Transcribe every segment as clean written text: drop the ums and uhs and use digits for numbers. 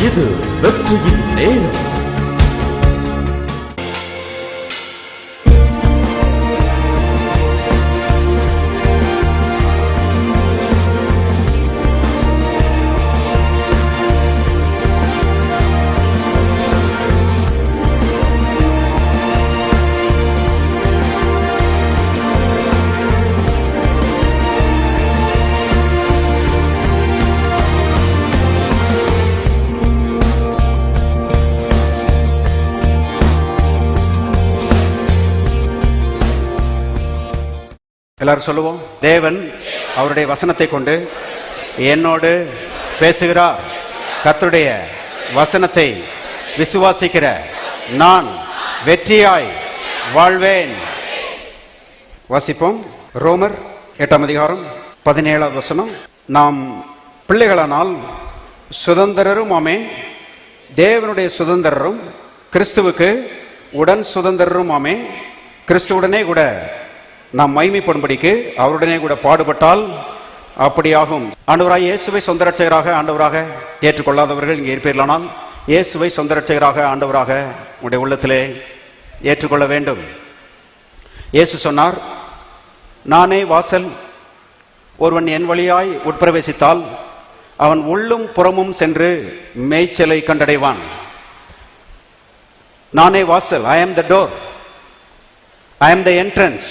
இது வெற்றியின் நேரம். எல்லாரும் சொல்லுவோம், தேவன் அவருடைய வசனத்தை கொண்டு என்னோடு பேசுகிறார். கர்த்தருடைய வசனத்தை விசுவாசிக்கிற நான் வெற்றியாய் வாழ்வேன். வாசிப்போம். ரோமர் 8ஆம் அதிகாரம் 17ஆவது வசனம். நாம் பிள்ளைகளானால் சுதந்திரரும் ஆமென், தேவனுடைய சுதந்திரரும், கிறிஸ்துவுக்கு உடன் சுதந்திரரும் ஆமென். கிறிஸ்துவுடனே கூட நாம் மகிமைப்படும்படிக்கு அவருடனே கூட பாடுபட்டால் அப்படியாகும். ஆண்டவராய் இயேசுவை சொந்த ரட்சகராக ஆண்டவராக ஏற்றுக்கொள்ளாதவர்கள் இங்கே இருப்பீர்களானால் இயேசுவை சொந்த ரட்சகராக ஆண்டவராக உங்களுடைய உள்ளத்திலே ஏற்றுக்கொள்ள வேண்டும். இயேசு சொன்னார், நானே வாசல், ஒருவன் என் வழியாய் உட்பிரவேசித்தால் அவன் உள்ளும் புறமும் சென்று மேய்ச்சலை கண்டடைவான். நானே வாசல், I am the door, I am the entrance.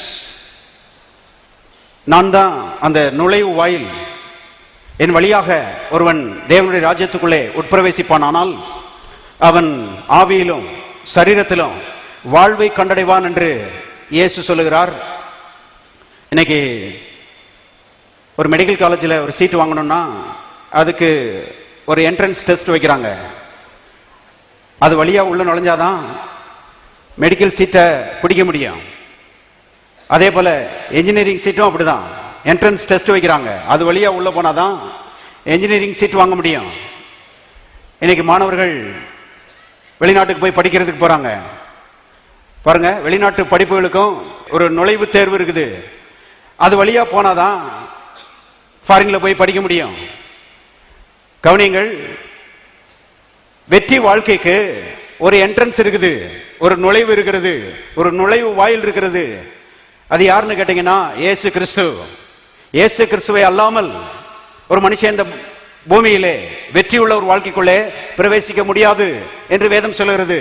நான் தான் அந்த நுழைவு வாயில். என் வழியாக ஒருவன் தேவனுடைய ராஜ்யத்துக்குள்ளே உட்பிரவேசிப்பானால் அவன் ஆவியிலும் சரீரத்திலும் வாழ்வை கண்டடைவான் என்று இயேசு சொல்லுகிறார். இன்னைக்கு ஒரு மெடிக்கல் காலேஜில் ஒரு சீட் வாங்கணும்னா அதுக்கு ஒரு என்ட்ரன்ஸ் டெஸ்ட் வைக்கிறாங்க. அது வழியாக உள்ள நுழைஞ்சாதான் மெடிக்கல் சீட்டை பிடிக்க முடியும். அதே போல என்ஜினியரிங் சீட்டும் அப்படிதான், என்ட்ரன்ஸ் டெஸ்ட் வைக்கிறாங்க. அது வழியா உள்ள போனாதான் என்ஜினியரிங் சீட் வாங்க முடியும். இன்னைக்கு மாணவர்கள் வெளிநாட்டுக்கு போய் படிக்கிறதுக்கு போறாங்க. பாருங்க, வெளிநாட்டு படிப்புகளுக்கும் ஒரு நுழைவு தேர்வு இருக்குது. அது வழியா போனாதான் ஃபாரின்ல போய் படிக்க முடியும். கவனியங்கள், வெற்றி வாழ்க்கைக்கு ஒரு என்ட்ரன்ஸ் இருக்குது, ஒரு நுழைவு இருக்கிறது, ஒரு நுழைவு வாயில் இருக்கிறது. அது யாருன்னு கேட்டீங்கன்னா இயேசு கிறிஸ்து. இயேசு கிறிஸ்துவை அல்லாமல் ஒரு மனுஷன் இந்த பூமியிலே வெற்றி உள்ள ஒரு வாழ்க்கைக்குள்ளே பிரவேசிக்க முடியாது என்று வேதம் சொல்லுகிறது.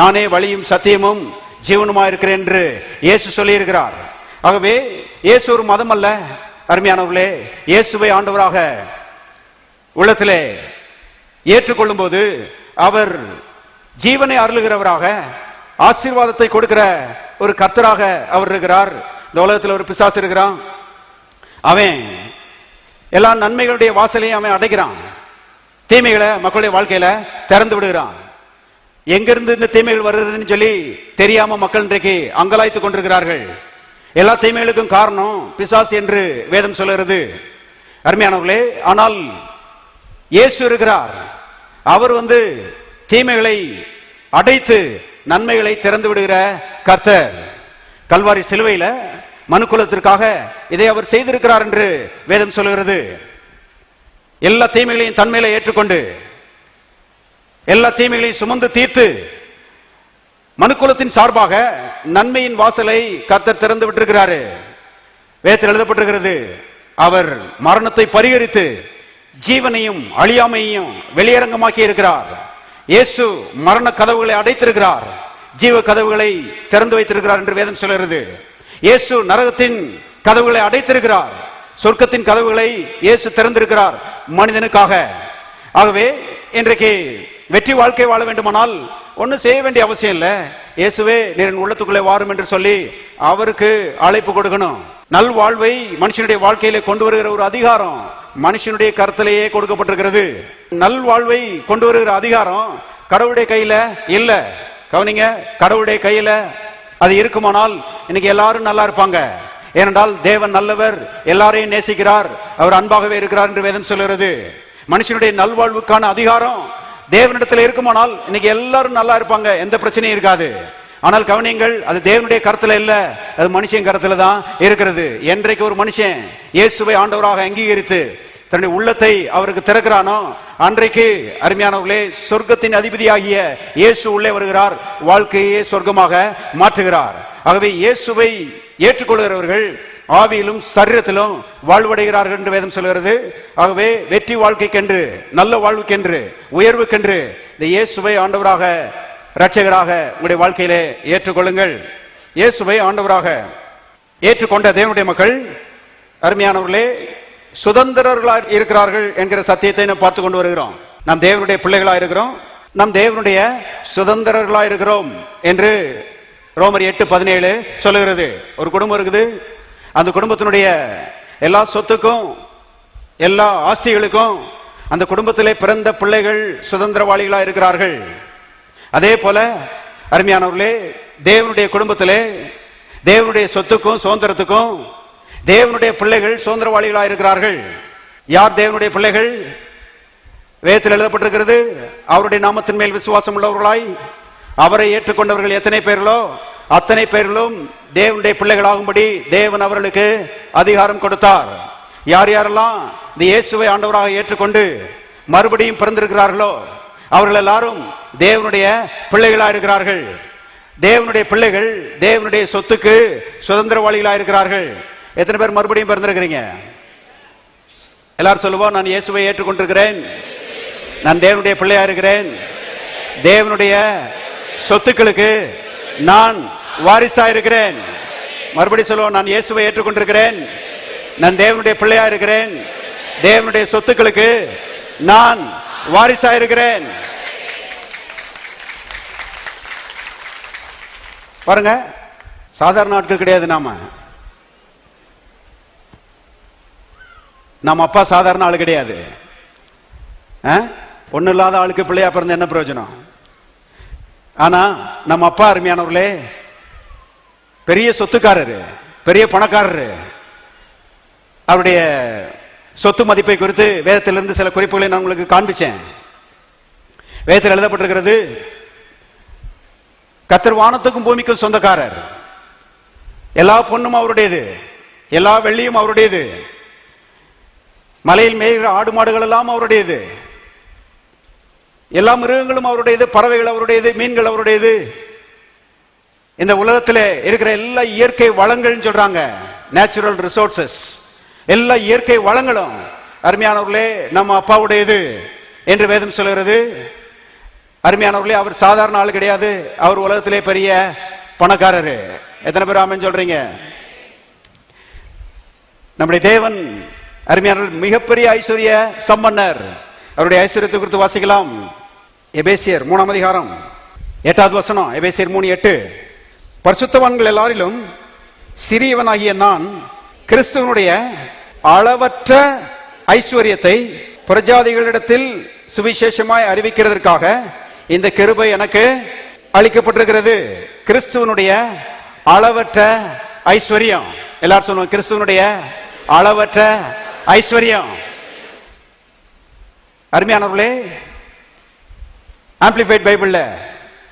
நானே வழியும் சத்தியமும் ஜீவனுமா இருக்கிறேன் என்று இயேசு சொல்லி இருக்கிறார். ஆகவே இயேசு ஒரு மதம் அல்ல. அருமையானவர்களே, இயேசுவை ஆண்டவராக உள்ளத்திலே ஏற்றுக்கொள்ளும் போது அவர் ஜீவனை அருளுகிறவராக, ஆசீர்வாதத்தை கொடுக்கிற ஒரு கர்த்தராக அவர் இருக்கிறார். இந்த உலகத்தில் ஒரு பிசாசு இருக்கிறான். அவன் எல்லா நன்மைகளுடைய வாசலையும் அவன் அடைக்கிறான். தீமைகளை மக்களுடைய வாழ்க்கையில திறந்து விடுகிறான். எங்கிருந்து இந்த தீமைகள் வருகிறதுன்னு சொல்லி தெரியாம மக்கள் இன்றைக்கு அங்கலாய்த்து கொண்டிருக்கிறார்கள். எல்லா தீமைகளுக்கும் காரணம் பிசாசு என்று வேதம் சொல்லுகிறது. அருமையானவர்களே, ஆனால் இயேசு இருக்கிறார். அவர் தீமைகளை அடைத்து நன்மைகளை திறந்து விடுகிற கர்த்தர். கல்வாரி சிலுவையில மனுக்குலத்திற்காக இதை அவர் செய்திருக்கிறார் என்று வேதம் சொல்லுகிறது. எல்லா தீமைகளையும் தன்மையில ஏற்றுக்கொண்டு எல்லா தீமைகளையும் சுமந்து தீர்த்து மனுக்குலத்தின் சார்பாக நன்மையின் வாசலை கர்த்தர் திறந்து விட்டிருக்கிறாரு. வேதத்தில் எழுதப்பட்டிருக்கிறது, அவர் மரணத்தை பரிகரித்து ஜீவனையும் அழியாமையையும் வெளியரங்கமாக்கி இருக்கிறார். இயேசு மரண கதவுகளை அடைத்திருக்கிறார், ஜீவ கதவுகளை திறந்து வைத்திருக்கிறார் என்று வேதம் சொல்கிறது. இயேசு நரகத்தின் கதவுகளை அடைத்திருக்கிறார், சொர்க்கத்தின் கதவுகளை இயேசு திறந்திருக்கிறார் மனிதனுக்காக. ஆகவே இன்றைக்கு வெற்றி வாழ்க்கை வாழ வேண்டுமானால் ஒன்னும் செய்ய வேண்டிய அவசியம் இல்லை. இயேசுவே நீர் உள்ளத்துக்குள்ளே வாரும் என்று சொல்லி அவருக்கு அழைப்பு கொடுக்கணும். நல் வாழ்வை மனுஷனுடைய வாழ்க்கையில கொண்டு வருகிற ஒரு அதிகாரம் மனுஷனுடைய கருத்திலேயே கொடுக்கப்பட்டிருக்கிறது. நல் வாழ்வை கொண்டு வருகிற அதிகாரம் கடவுளுடைய கையில இல்ல. கவனிங்க, கடவுளுடைய கையில அது இருக்குமானால் இன்னைக்கு எல்லாரும் நல்லா இருப்பாங்க. ஏனென்றால் தேவன் நல்லவர், எல்லாரையும் நேசிக்கிறார், அவர் அன்பாகவே இருக்கிறார் என்று வேதம் சொல்கிறது. மனுஷனுடைய நல்வாழ்வுக்கான அதிகாரம் தேவனிடத்தில் இருக்குமானால் இன்னைக்கு எல்லாரும் நல்லா இருப்பாங்க, எந்த பிரச்சனையும் இருக்காது. ஆனால் கவனியங்கள், அது தேவனுடைய கருத்துல இல்ல, அது மனுஷன் கருத்துல தான் இருக்கிறது. என்றைக்கு ஒரு மனுஷன் இயேசுவை ஆண்டவராக அங்கீகரித்து தன்னுடைய உள்ளத்தை அவருக்கு திறக்கிறானோ அன்றைக்கு அருமையானவர்களே சொர்க்கத்தின் அதிபதியாகிய இயேசு உள்ளே வருகிறார், வாழ்க்கையே சொர்க்கமாக மாற்றுகிறார். ஆகவே இயேசுவை ஏற்றுக்கொள்கிறவர்கள் ஆவியிலும் சரீரத்திலும் வாழ்வடைகிறார்கள் என்று வேதம் சொல்கிறது. ஆகவே வெற்றி வாழ்க்கைக்கென்று, நல்ல வாழ்வுக்கென்று, உயர்வுக்கென்று இந்த இயேசுவை ஆண்டவராக இரட்சகராக உங்களுடைய வாழ்க்கையிலே ஏற்றுக்கொள்ளுங்கள். இயேசுவை ஆண்டவராக ஏற்றுக்கொண்ட தேவனுடைய மக்கள் அருமையானவர்களே சுதந்திரர்களாக இருக்கிறார்கள் என்கிற சத்தியத்தை நாம் பார்த்து கொண்டு வருகிறோம். நாம் தேவனுடைய பிள்ளைகளா இருக்கிறோம், நாம் தேவனுடைய சுதந்திரர்களா இருக்கிறோம் என்று ரோமர் 8:17 சொல்லுகிறது. ஒரு குடும்பம் இருக்குது, அந்த குடும்பத்தினுடைய எல்லா சொத்துக்கும் எல்லா ஆஸ்திகளுக்கும் அந்த குடும்பத்திலே பிறந்த பிள்ளைகள் சுதந்திரவாளிகளா இருக்கிறார்கள். அதே போல அருமையானவர்களே தேவனுடைய குடும்பத்திலே தேவனுடைய சொத்துக்கும் சுதந்திரத்துக்கும் தேவனுடைய பிள்ளைகள் சுதந்திரவாளிகளா இருக்கிறார்கள். யார் தேவனுடைய பிள்ளைகள்? வேதத்தில் எழுதப்பட்டிருக்கிறது, அவருடைய நாமத்தின் மேல் விசுவாசம் உள்ளவர்களாய் அவரை ஏற்றுக்கொண்டவர்கள் எத்தனை பேர்களோ அத்தனை பேர்களும் தேவனுடைய பிள்ளைகளாகும்படி தேவன் அவர்களுக்கு அதிகாரம் கொடுத்தார். யார் யாரெல்லாம் இந்த இயேசுவை ஆண்டவராக ஏற்றுக்கொண்டு மறுபடியும் பிறந்திருக்கிறார்களோ அவர்கள் எல்லாரும் தேவனுடைய பிள்ளைகளா இருக்கிறார்கள். தேவனுடைய பிள்ளைகள் தேவனுடைய சொத்துக்கு சுதந்திரவாளிகளா இருக்கிறார்கள். எத்தனை பேர் மறுபடியும் பிறந்திருக்கிறீங்க? எல்லாரும் சொல்லுவோம், நான் இயேசுவை ஏற்றுக்கொண்டிருக்கிறேன், நான் தேவனுடைய பிள்ளையா இருக்கிறேன், தேவனுடைய சொத்துக்களுக்கு நான் வாரிசா இருக்கிறேன். மறுபடியும் சொல்லுவோம், நான் இயேசுவை ஏற்றுக்கொண்டிருக்கிறேன், நான் தேவனுடைய பிள்ளையா இருக்கிறேன், தேவனுடைய சொத்துக்களுக்கு நான் வாரிசா இருக்கிறேன். பாருங்க, சாதாரண ஆட்கள் கிடையாது. நம்ம அப்பா சாதாரண ஆளு கிடையாது. ஒண்ணு இல்லாத ஆளுக்கு பிள்ளையா பிறந்த என்ன பிரயோஜனம்? ஆனா நம்ம அப்பா அருமையானவர்களே பெரிய சொத்துக்காரரு, பெரிய பணக்காரரு. அவருடைய சொத்து மதிப்பை குறித்து வேதத்திலிருந்து சில குறிப்புகளை நான் உங்களுக்கு காண்பிச்சேன். வேதத்தில் எழுதப்பட்டிருக்கிறது, கர்த்தர் வானத்துக்கும் பூமிக்கும் சொந்தக்காரர், எல்லா பொண்ணும் அவருடையது, எல்லா வெள்ளியும் அவருடையது, மலையில் மேய்கிற ஆடு மாடுகள் எல்லாம் அவருடையது, எல்லா மிருகங்களும் அவருடையது, பறவைகள் அவருடையது, மீன்கள் அவருடையது. இந்த உலகத்தில் இருக்கிற எல்லா இயற்கை வளங்கள் சொல்றாங்க, நேச்சுரல் ரிசோர்சஸ், எல்லா இயற்கை வளங்களும் அருமையானவர்களே நம்ம அப்பாவுடையது என்று வேதம் சொல்கிறது. அருமையானவர்களே அவர் சாதாரண ஆள் கிடையாது, அவர் உலகத்திலே பெரிய பணக்காரரு. எத்தனை பேர் ஆமென் சொல்றீங்க? நம்முடைய தேவன் அருமையானவர்கள் மிகப்பெரிய ஐஸ்வர்ய சம்பன்னர். அவருடைய ஐஸ்வர்யத்தை குறித்து வாசிக்கலாம். எபேசியர் 3ஆம் அதிகாரம் 8வது வசனம். எபேசியர் 3:8, பரிசுத்தவான்கள் எல்லாரிலும் சிறியவனாகிய நான் கிறிஸ்துவனுடைய அளவற்ற ஐஸ்வர்யத்தை பிரஜாதிகளிடத்தில் சுவிசேஷமாய் அறிவிக்கிறதற்காக இந்த கிருபை எனக்கு அளிக்கப்பட்டிருக்கிறது. கிறிஸ்துவனுடைய அளவற்ற ஐஸ்வர்யம். எல்லாரும் சொல்லுவோம், கிறிஸ்துவனுடைய அளவற்ற ஐஸ்வர்யம். அருமையானவர்களே, ஆம்பிளிஃபைட் பைபிள்ல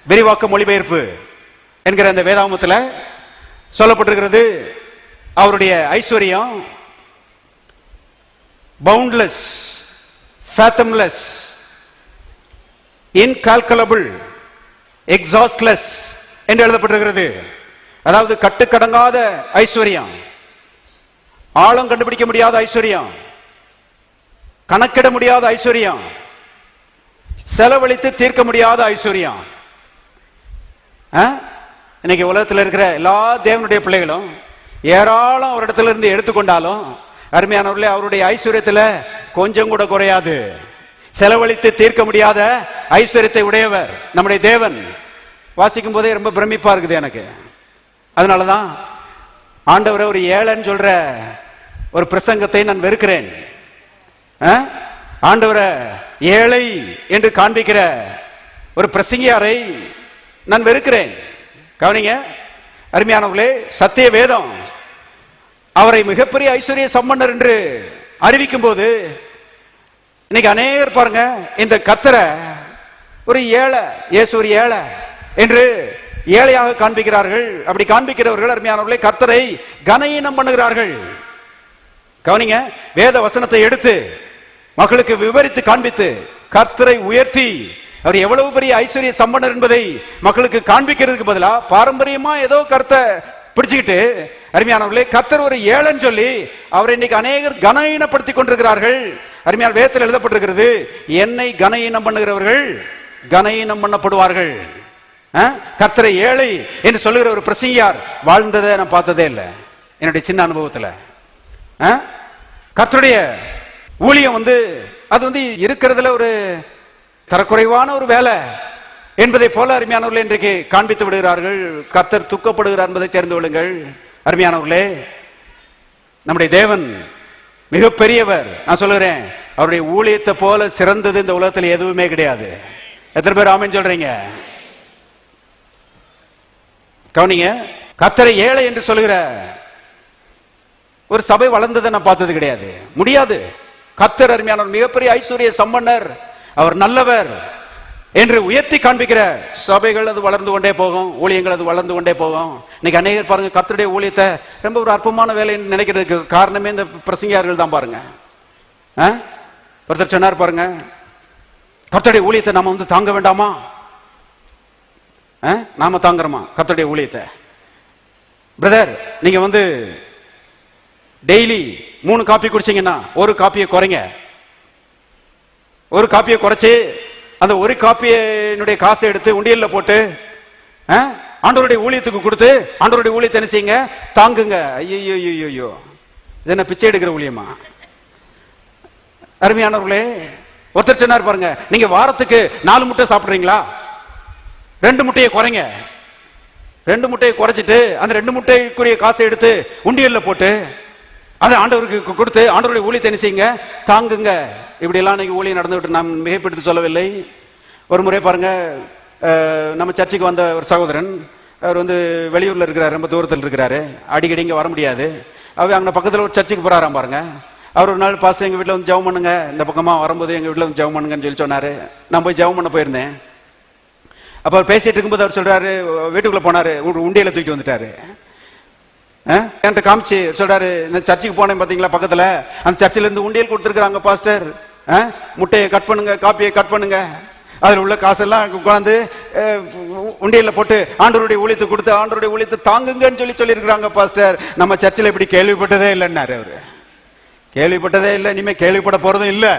விரிவாக்க மொழிபெயர்ப்பு என்கிற அந்த வேதாகமத்தில் சொல்லப்பட்டிருக்கிறது, அவருடைய ஐஸ்வர்யம் பவுண்ட்லெஸ், fathomless, incalculable, exhaustless என்று எழுதப்பட்டிருக்கிறது. அதாவது கட்டுக்கடங்காத ஐஸ்வர்யம், ஆழம் கண்டுபிடிக்க முடியாத ஐஸ்வர்யம், கணக்கிட முடியாத ஐஸ்வர்யம், செலவழித்து தீர்க்க முடியாத ஐஸ்வர்யம். இன்னைக்கு உலகத்தில் இருக்கிற எல்லா தேவனுடைய பிள்ளைகளும் ஏராளம் ஒரு இடத்துல இருந்து எடுத்துக்கொண்டாலும் அருமையானவர்களே அவருடைய ஐஸ்வர்யத்தில் கொஞ்சம் கூட குறையாது. செலவழித்து தீர்க்க முடியாத ஐஸ்வர்யத்தை உடையவர் நம்முடைய தேவன். வாசிக்கும் போதே ரொம்ப பிரமிப்பா இருக்குது எனக்கு. அதனாலதான் ஆண்டவரை ஒரு ஏழைன்னு சொல்ற ஒரு பிரசங்கத்தை நான் வெறுக்கிறேன். ஆண்டவரை ஏழை என்று காண்பிக்கிற ஒரு பிரசங்கியாரை நான் வெறுக்கிறேன். கவனிங்க அருமையானவர்களே, சத்திய வேதம் அவரை மிகப்பெரிய ஐஸ்வர்ய சம்பன்னர் என்று அறிவிக்கும் போது இன்னைக்கு அநேகர் பாருங்க இந்த கர்த்தரை ஒரு ஏழை, இயேசு ஒரு ஏழை என்று ஏழையாக காண்பிக்கிறார்கள். அப்படி காண்பிக்கிறவர்கள் அருமையானவர்களே கர்த்தரை கனஈனம் பண்ணுகிறார்கள். கவனிங்க, வேத வசனத்தை எடுத்து மக்களுக்கு விவரித்து காண்பித்து கர்த்தரை உயர்த்தி அவர் எவ்வளவு பெரிய ஐஸ்வர்ய சம்பனர் என்பதை மக்களுக்கு காண்பிக்கிறதுக்கு பதிலா பாரம்பரியமா ஏதோ கர்த்தரை பிடிச்சுக்கிட்டு, அருமையானவர்களே, கர்த்தர் ஒரு ஏழன்னு சொல்லி அவரை இன்னைக்கு அநேகர் கனஈனப்படுத்தி கொண்டிருக்கிறார்கள். அருமையான வேதத்தில் எழுதப்பட்டிருக்கிறது, என்னை கனஈனம் பண்ணுகிறவர்கள் கனஈனம் பண்ணப்படுவார்கள். கர்த்தரை ஏழை என்று சொல்லுகிற ஒரு பிரசங்கியார் வாழ்ந்ததை நான் பார்த்ததே இல்லை என்னுடைய சின்ன அனுபவத்தில். கர்த்தருடைய ஊழியம் அது இருக்கிறதுல ஒரு தரக்குறைவான ஒரு வேலை என்பதை போல அருமையானவர்களே இன்றைக்கு காண்பித்து விடுகிறார்கள். கர்த்தர் துக்கப்படுகிறார் என்பதை தெரிந்து கொள்ளுங்கள். அருமையானவர்களே, நம்முடைய தேவன் மிகப்பெரியவர். நான் சொல்லுகிறேன், அவருடைய ஊழியத்தை போல சிறந்தது இந்த உலகத்தில் எதுவுமே கிடையாது. எத்தனை பேர் ஆமென் சொல்றீங்க? கவனிங்க, கர்த்தரை ஏழை என்று சொல்லுகிற ஒரு சபை வளர்ந்ததை நான் பார்த்தது கிடையாது. முடியாது. கர்த்தர் அருமையானவர் மிகப்பெரிய ஐஸ்வர்ய சம்பன்னர், அவர் நல்லவர் என்று உயர்த்தி காண்பிக்கிற சபைகள் அது வளர்ந்து கொண்டே போகும், ஊழியங்கள் அது வளர்ந்து கொண்டே போகும். இன்னைக்கு அநேகர் பாருங்க, கர்த்தருடைய ஊழியத்தை ரொம்ப ஒரு அற்பமான வேலை நினைக்கிறதுக்கு காரணமே இந்த பிரசங்கியார்கள் தான். பாருங்க, ஒருத்தர் சொன்னார் பாருங்க, கர்த்தருடைய ஊழியத்தை நாம தாங்க வேண்டாமா? நாம தாங்குறோமா கர்த்தருடைய ஊழியத்தை? பிரதர், நீங்க டெய்லி 3 காப்பி குடிச்சீங்கன்னா ஒரு காப்பியை குறைங்க. ஒரு காப்பியை குறைச்சு அந்த ஒரு காப்பியினுடைய காசை எடுத்து உண்டியல்ல போட்டு ஆண்டவருடைய ஊழியத்துக்கு கொடுத்து ஆண்டவருடைய ஊழியத்தை என்ன செய்யுங்க? தாங்குங்க. ஐயோ, இது என்ன பிச்சை எடுக்கிற ஊழியமா? அருமையானவர்களே, ஒருத்தர் சொன்னார் பாருங்க, நீங்க வாரத்துக்கு 4 முட்டை சாப்பிடுறீங்களா? 2 முட்டையை குறைங்க. 2 முட்டையை குறைச்சிட்டு அந்த 2 முட்டைக்குரிய காசை எடுத்து உண்டியல்ல போட்டு அதை ஆண்டவருக்கு கொடுத்து ஆண்டவருடைய ஊழியத்தை என்ன செய்யுங்க? தாங்குங்க. இப்படி எல்லாம் இன்னைக்கு ஊழியம் நடந்துவிட்டு நாம் மிகைப்படுத்தி சொல்லவில்லை. ஒரு முறை பாருங்க, நம்ம சர்ச்சுக்கு வந்த ஒரு சகோதரன், அவர் வெளியூர்ல இருக்கிறார், ரொம்ப தூரத்தில் இருக்கிறாரு, அடிக்கடி இங்க வர முடியாது. அவர் அங்க பக்கத்துல ஒரு சர்ச்சுக்கு போறாராம் பாருங்க. அவர் ஒரு நாள், பாஸ்டர் எங்க வீட்டுல ஜெபம் பண்ணுங்க, இந்த பக்கமா வரும்போது எங்க வீட்டுல ஜெபம் பண்ணுங்கன்னு சொல்லி சொன்னாரு. நான் போய் ஜெபம் பண்ண போயிருந்தேன். அப்ப அவர் பேசிட்டு இருக்கும்போது அவர் சொல்றாரு, வீட்டுக்குள்ள போனாரு, உண்டியல தூக்கி வந்துட்டாரு. என்கிட்ட காமிச்சு சொல்றாரு, இந்த சர்ச்சுக்கு போனேன் பாத்தீங்களா பக்கத்துல, அந்த சர்ச்சில இருந்து உண்டியல் கொடுத்துருக்காங்க பாஸ்டர், முட்டையை கட் பண்ணுங்க, காப்பியை கட் பண்ணுங்க, அதுல உள்ள காசெல்லாம் உட்கார்ந்து உண்டியல்ல போட்டு ஆண்டவருடைய ஊழியத்தை கொடுத்து ஆண்டவருடைய ஊழியத்தை தாங்குங்கன்னு சொல்லி இருக்கிறாங்க பாஸ்டர். நம்ம சர்ச்சில் இப்படி கேள்விப்பட்டதே இல்லைன்னாரு அவரு. கேள்விப்பட்டதே இல்லை, இனிமே கேள்விப்பட போறதும் இல்லை.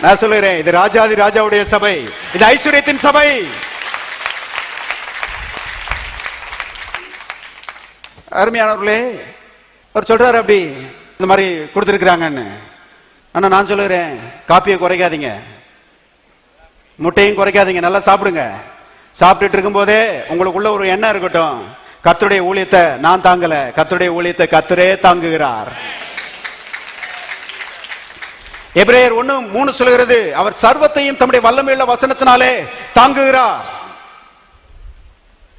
நான் சொல்லுகிறேன், இது ராஜாதி ராஜாவுடைய சபை, இது ஐஸ்வர்யத்தின் சபை. அருமையானவர்களே, அவர் சொல்றாரு அப்படி இந்த மாதிரி கொடுத்திருக்கிறாங்கன்னு. ஆனா நான் சொல்லுகிறேன், காப்பியை குறைக்காதீங்க, முட்டையும் குறைக்காதீங்க, நல்லா சாப்பிடுங்க. சாப்பிட்டுட்டு இருக்கும் போதே உங்களுக்குள்ள ஒரு எண்ணம் இருக்கட்டும், கர்த்தருடைய ஊழியத்தை நான் தாங்கல, கர்த்தருடைய ஊழியத்தை கர்த்தரே தாங்குகிறார். எபிரேயர் 1:3 சொல்கிறது, அவர் சர்வத்தையும் தம்முடைய வல்லமையுள்ள வசனத்தினாலே தாங்குகிறார்.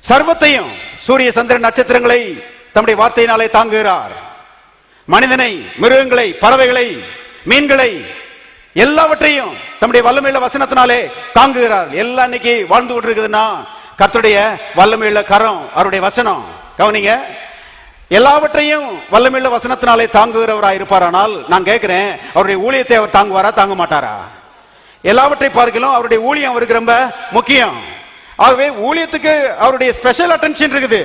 சர்வத்தையும், சூரிய சந்திரன் நட்சத்திரங்களை தம்முடைய வார்த்தையினாலே தாங்குகிறார். மனிதனை, மிருகங்களை, பறவைகளை, மீன்களை, எல்லாவற்றையும் தம்முடைய வல்லமையுள்ள வசனத்தினாலே தாங்குகிறார். எல்லாம் இன்னைக்கு வாழ்ந்து கொண்டிருக்குதுன்னா கர்த்தருடைய வல்லமையுள்ள கரம், அவருடைய வசனம். கவனிங்க, எல்லாவற்றையும் வல்லமையுள்ள வசனத்தினாலே தாங்குகிறவராய் இருப்பாரானால் நான் கேட்கிறேன், அவருடைய ஊழியத்தை அவர் தாங்குவாரா, தாங்க மாட்டாரா? எல்லாவற்றை பார்க்கலாம் அவருடைய ஊழியம் அவருக்கு ரொம்ப முக்கியம். ஆகவே ஊழியத்துக்கு அவருடைய ஸ்பெஷல் அட்டென்ஷன் இருக்குது,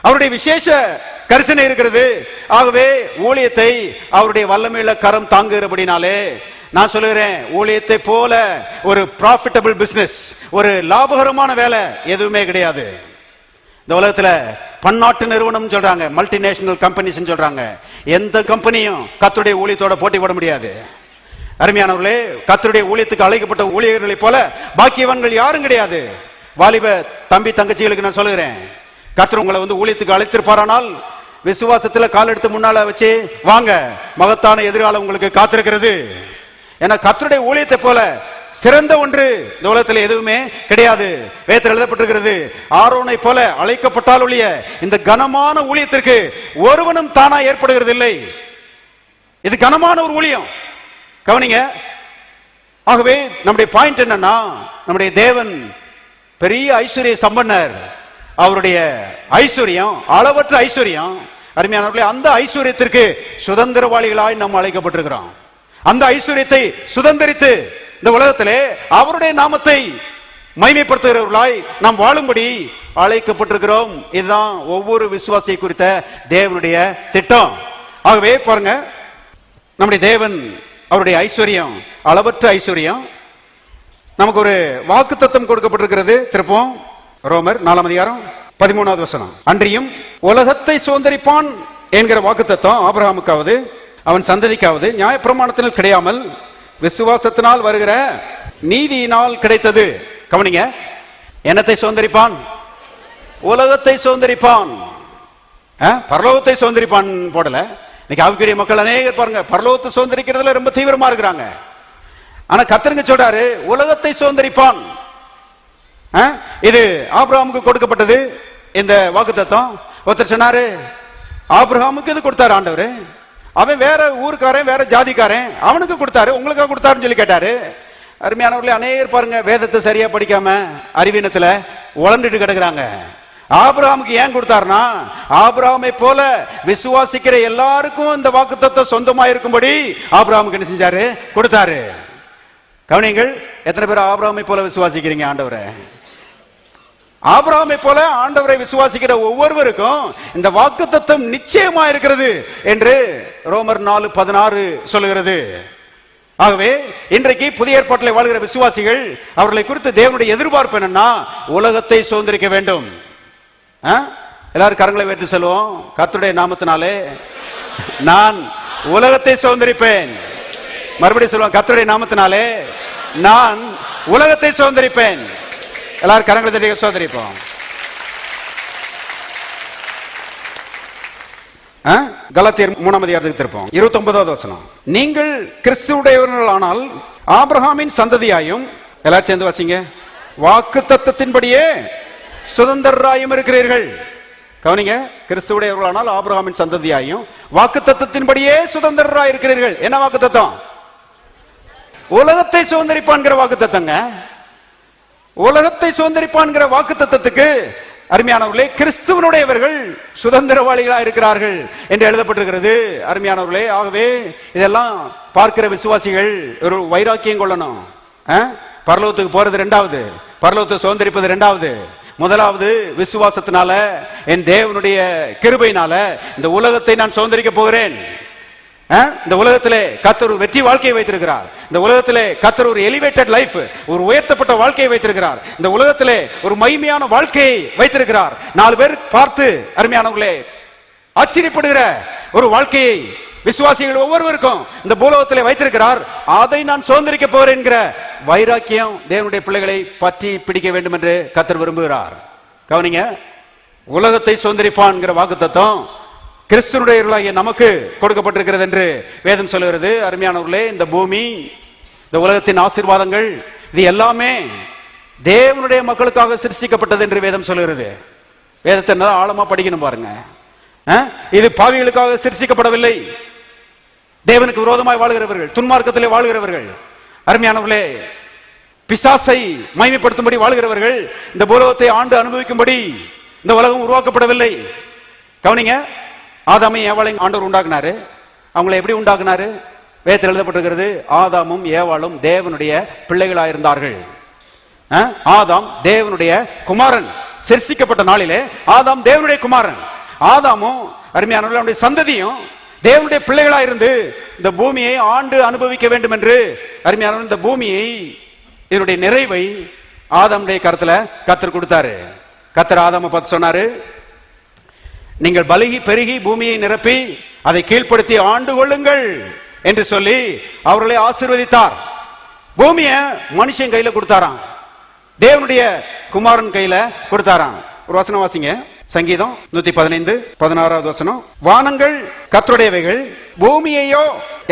அவருடைய விசேஷ கரிசனை இருக்கிறது. ஆகவே ஊழியத்தை அவருடைய வல்லமையுள்ள கரம் தாங்குகிறபடினாலே நான் சொல்லுகிறேன், ஊழியத்தை போல ஒரு ப்ராஃபிட்டபிள் பிசினஸ், ஒரு லாபகரமான வேலை எதுவுமே கிடையாது. இந்த உலகத்துல பன்னாட்டு நிறுவனம் சொல்றாங்க, மல்டிநேஷனல் கம்பெனிஸ் சொல்றாங்க. எந்த கம்பெனியும் கர்த்தருடைய ஊழியத்தோட போட்டி போட முடியாது. அருமையானவர்களே, கர்த்தருடைய ஊழியத்துக்கு அழைக்கப்பட்ட ஊழியர்களை போல பாக்கியவான்கள் யாரும் கிடையாது. வாலிப தம்பி தங்கச்சிகளுக்கு நான் சொல்லுகிறேன், கர்த்தர் உங்களை ஊழியத்துக்கு அழைத்திருப்பாரானால் விசுவாசத்துல கால் எடுத்து முன்னால வச்சு வாங்க, மகத்தான எதிர்காலம் உங்களுக்கு காத்திருக்கிறது. ஏன்னா கர்த்தருடைய ஊழியத்தை போல சிறந்த ஒன்று இந்த உலகத்தில் எதுவுமே கிடையாது. வேதத்தில் எழுதப்பட்டிருக்கிறது, ஆரோனை போல அழைக்கப்பட்டால் ஒழிய இந்த கனமான ஊழியத்திற்கு ஒருவனும் தானா ஏற்படுகிறது இல்லை. இது கனமான ஒரு ஊழியம், கவனிங்க. ஆகவே நம்முடைய பாயிண்ட் என்னன்னா, நம்முடைய தேவன் பெரிய ஐஸ்வர்ய சம்பன்னர். அவருடைய ஐஸ்வர்யம் அளவற்ற ஐஸ்வர்யம். அருமையானவர்களே, அந்த ஐஸ்வர்யத்திற்கு சுதந்திரவாளிகளாய் நாம் அழைக்கப்பட்டிருக்கிறோம். அந்த ஐஸ்வர்யத்தை சுதந்திரித்து இந்த உலகத்திலே அவருடைய நாமத்தை மகிமைப்படுத்துகிறவர்களாய் நாம் வாழும்படி அழைக்கப்பட்டிருக்கிறோம். இதுதான் ஒவ்வொரு விசுவாசியை குறித்த தேவனுடைய திட்டம். ஆகவே பாருங்க, நம்முடைய தேவன் அவருடைய ஐஸ்வர்யம் அளவற்ற ஐஸ்வர்யம். நமக்கு ஒரு வாக்குத்தத்தம் கொடுக்கப்பட்டிருக்கிறது. திருப்போம் ரோமர் 4 அதிகாரம் 13வது வசனம். அன்றியும் உலகத்தை சுதந்தரிப்பான் என்கிற வாக்குத்தத்தம் ஆபிரகாமுக்காவது அவன் சந்ததிக்காவது நியாயப்பிரமாணத்தினால் கிடையாமல் விசுவாசத்தினால் வருகிற நீதியினால் கிடைத்தது. கவனிங்க, என்னத்தை சுதந்தரிப்பான்? உலகத்தை சுதந்தரிப்பான். பரலோகத்தை சுதந்தரிப்பான் போடல. இன்னைக்கு ஆவிக்குரிய மக்கள் அநேகர் பாருங்க, பரலோகத்தை சுதந்தரிக்கிறதுல ரொம்ப தீவிரமா இருக்கிறாங்க. ஆனா கர்த்தருங்க சொல்றாரு உலகத்தை சுதந்தரிப்பான். இது ஆபிரகாமுக்கு கொடுக்கப்பட்டது இந்த வாக்குத்தத்தம். ஒருத்தர் சொன்னாரு, ஆபிரகாமுக்கு இது கொடுத்தாரு ஆண்டவர், அவன் வேற ஊருக்காரன் வேற ஜாதிக்காரன், அவனுக்கு கொடுத்தாரு, உங்களுக்காக கொடுத்தாருன்னு சொல்லி கேட்டாரு. அருமையானவர்களே, அநேகர் பாருங்க வேதத்தை சரியா படிக்காம அறிவீனத்துல உழந்துட்டு கிடக்குறாங்க. ஆபிரகாமுக்கு ஏன் கொடுத்தாருன்னா, ஆபிரகாமை போல விசுவாசிக்கிற எல்லாருக்கும் இந்த வாக்குத்தத்தம் சொந்தமா இருக்கும்படி ஆபிரகாமுக்கு என்ன செஞ்சாரு? கொடுத்தாரு. கவனிங்கள், எத்தனை பேர் ஆபிரகாமை போல விசுவாசிக்கிறீங்க ஆண்டவரை? ஆபிரகாமை போல ஆண்டவரை விசுவாசிக்கிற ஒவ்வொருவருக்கும் இந்த வாக்குத்தத்தம் நிச்சயமா இருக்கிறது என்று ரோமர் 4:16 சொல்லுகிறது. ஆகவே இன்றைக்கு புதிய ஏற்பாட்டில் வாழ்கிற விசுவாசிகள் அவர்களை குறித்து தேவனுடைய எதிர்பார்ப்பு என்னன்னா, உலகத்தை சுதந்திரிக்க வேண்டும். எல்லாரும் கரங்களை வைத்து சொல்லுவோம், கர்த்தருடைய நாமத்தினாலே நான் உலகத்தை சுதந்திரிப்பேன். மறுபடியும் சொல்லுவோம், கர்த்தருடைய நாமத்தினாலே நான் உலகத்தை சுதந்திரிப்பேன். எல்லாரும் கரங்களை தட்டி சுதந்திரிப்போம். கலாத்தியர் 3 அதிகாரத்துக்கு திருப்போம் 29வது வசனம். நீங்கள் கிறிஸ்துவுடையவர்கள் ஆனால் ஆபிரகாமின் சந்ததியாயும், எல்லாரும் சேர்ந்து வாசிங்க, வாக்குத்தத்தத்தின்படியே சுதந்திரராயும் இருக்கிறீர்கள். கவனிங்க, கிறிஸ்துவுடையவர்களானால் ஆபிரகாமின் சந்ததியாயும் வாக்குத்தத்தத்தின்படியே சுதந்திரராய் இருக்கிறீர்கள். என்ன வாக்குத்தத்தம்? உலகத்தை சுதந்திரிப்பான்கிற வாக்குத்தத்தங்க. உலகத்தை சுதந்திரிப்பான்கிற வாக்குத்தத்தத்துக்கு அருமையானவர்களே, கிறிஸ்துவனுடையவர்கள் சுதந்திரவாளிகளாக இருக்கிறார்கள் என்று எழுதப்பட்டிருக்கிறது. அருமையானவர்களே, ஆகவே இதெல்லாம் பார்க்கிற விசுவாசிகள் ஒரு வைராக்கியம் கொள்ளணும். பரலோகத்துக்கு போறது ரெண்டாவது, பரலோகத்தை சுதந்திரிப்பது ரெண்டாவது. முதலாவது விசுவாசத்தினால, என் தேவனுடைய கிருபையினால இந்த உலகத்தை நான் சுதந்திரிக்க போகிறேன். இந்த உலகத்திலே கர்த்தர் ஒரு வெற்றி வாழ்க்கையை வைத்திருக்கிறார். இந்த உலகத்திலே கர்த்தர் ஒரு எலிவேட்டட் லைஃப், ஒரு உயர்த்தப்பட்ட வாழ்க்கையை வைத்திருக்கிறார். இந்த உலகத்திலே ஒரு மகிமையான வாழ்க்கையை வைத்திருக்கிறார். 4 பேர் பார்த்து அருமையானவர்களே ஆச்சரியப்படுகிற ஒரு வாழ்க்கையை விசுவாசிகள் ஒவ்வொருவருக்கும் இந்த பூலோகத்திலே வைத்திருக்கிறார். அதை நான் சுதந்திரிக்க போறேன் என்கிற வைராக்கியம் தேவனுடைய பிள்ளைகளை பற்றி பிடிக்க வேண்டும் என்று கர்த்தர் விரும்புகிறார். கவனிங்க, உலகத்தை சுதந்திரிப்பான் வாக்குத்தத்தம் கிறிஸ்துவனுடையவர்களாகிய நமக்கு கொடுக்கப்பட்டிருக்கிறது என்று வேதம் சொல்லுகிறது. அருமையானவர்களே, இந்த பூமி, இந்த உலகத்தின் ஆசீர்வாதங்கள், இது எல்லாமே தேவனுடைய மக்களுக்காக சிருஷ்டிக்கப்பட்டது என்று வேதம் சொல்லுகிறது. வேதத்தை நல்லா ஆழமா படிக்கணும் பாருங்க. இது பாவிகளுக்காக சிருஷ்டிக்கப்படவில்லை. தேவனுக்கு விரோதமாய் வாழ்கிறவர்கள், துன்மார்க்கத்திலே வாழ்கிறவர்கள், அருமையானவர்களே பிசாசை மகிமைப்படுத்தும்படி வாழ்கிறவர்கள் இந்த பூலோகத்தை ஆண்டு அனுபவிக்கும்படி இந்த உலகம் உருவாக்கப்படவில்லை. கவனிங்க, ஆதாமை ஏவாளையும் ஆண்டவர் உண்டாக்குனாரு. அவங்களை எப்படி உண்டாக்குனாரு? வேதத்தில் எழுதப்பட்டிருக்கிறது, ஆதாமும் ஏவாளும் தேவனுடைய பிள்ளைகளாயிருந்தார்கள். ஆதாம் தேவனுடைய குமாரன். சிருஷ்டிக்கப்பட்ட நாளிலே ஆதாம் தேவனுடைய குமாரன். ஆதாமும் அருமையானவர்களுடைய சந்ததியும் தேவனுடைய பிள்ளைகளா இருந்து இந்த பூமியை ஆண்டு அனுபவிக்க வேண்டும் என்று அருமையானவர்கள் இந்த பூமியை, இதனுடைய நிறைவை ஆதாமுடைய கருத்துல கர்த்தர் கொடுத்தாரு. கர்த்தர் ஆதாமை பார்த்து சொன்னாரு, நீங்கள் பலுகி பெருகி பூமியை நிரப்பி அதை கீழ்ப்படுத்தி ஆண்டு கொள்ளுங்கள் என்று சொல்லி அவர்களை ஆசீர்வதித்தார். பூமியை மனுஷன் கையில கொடுத்தாராம், தேவனுடைய குமாரன் கையில கொடுத்தாராம். ஒரு வசனம் வாசிங்க, சங்கீதம் 115:16வது வசனம். வானங்கள் கர்த்தருடையவைகள், பூமியையோ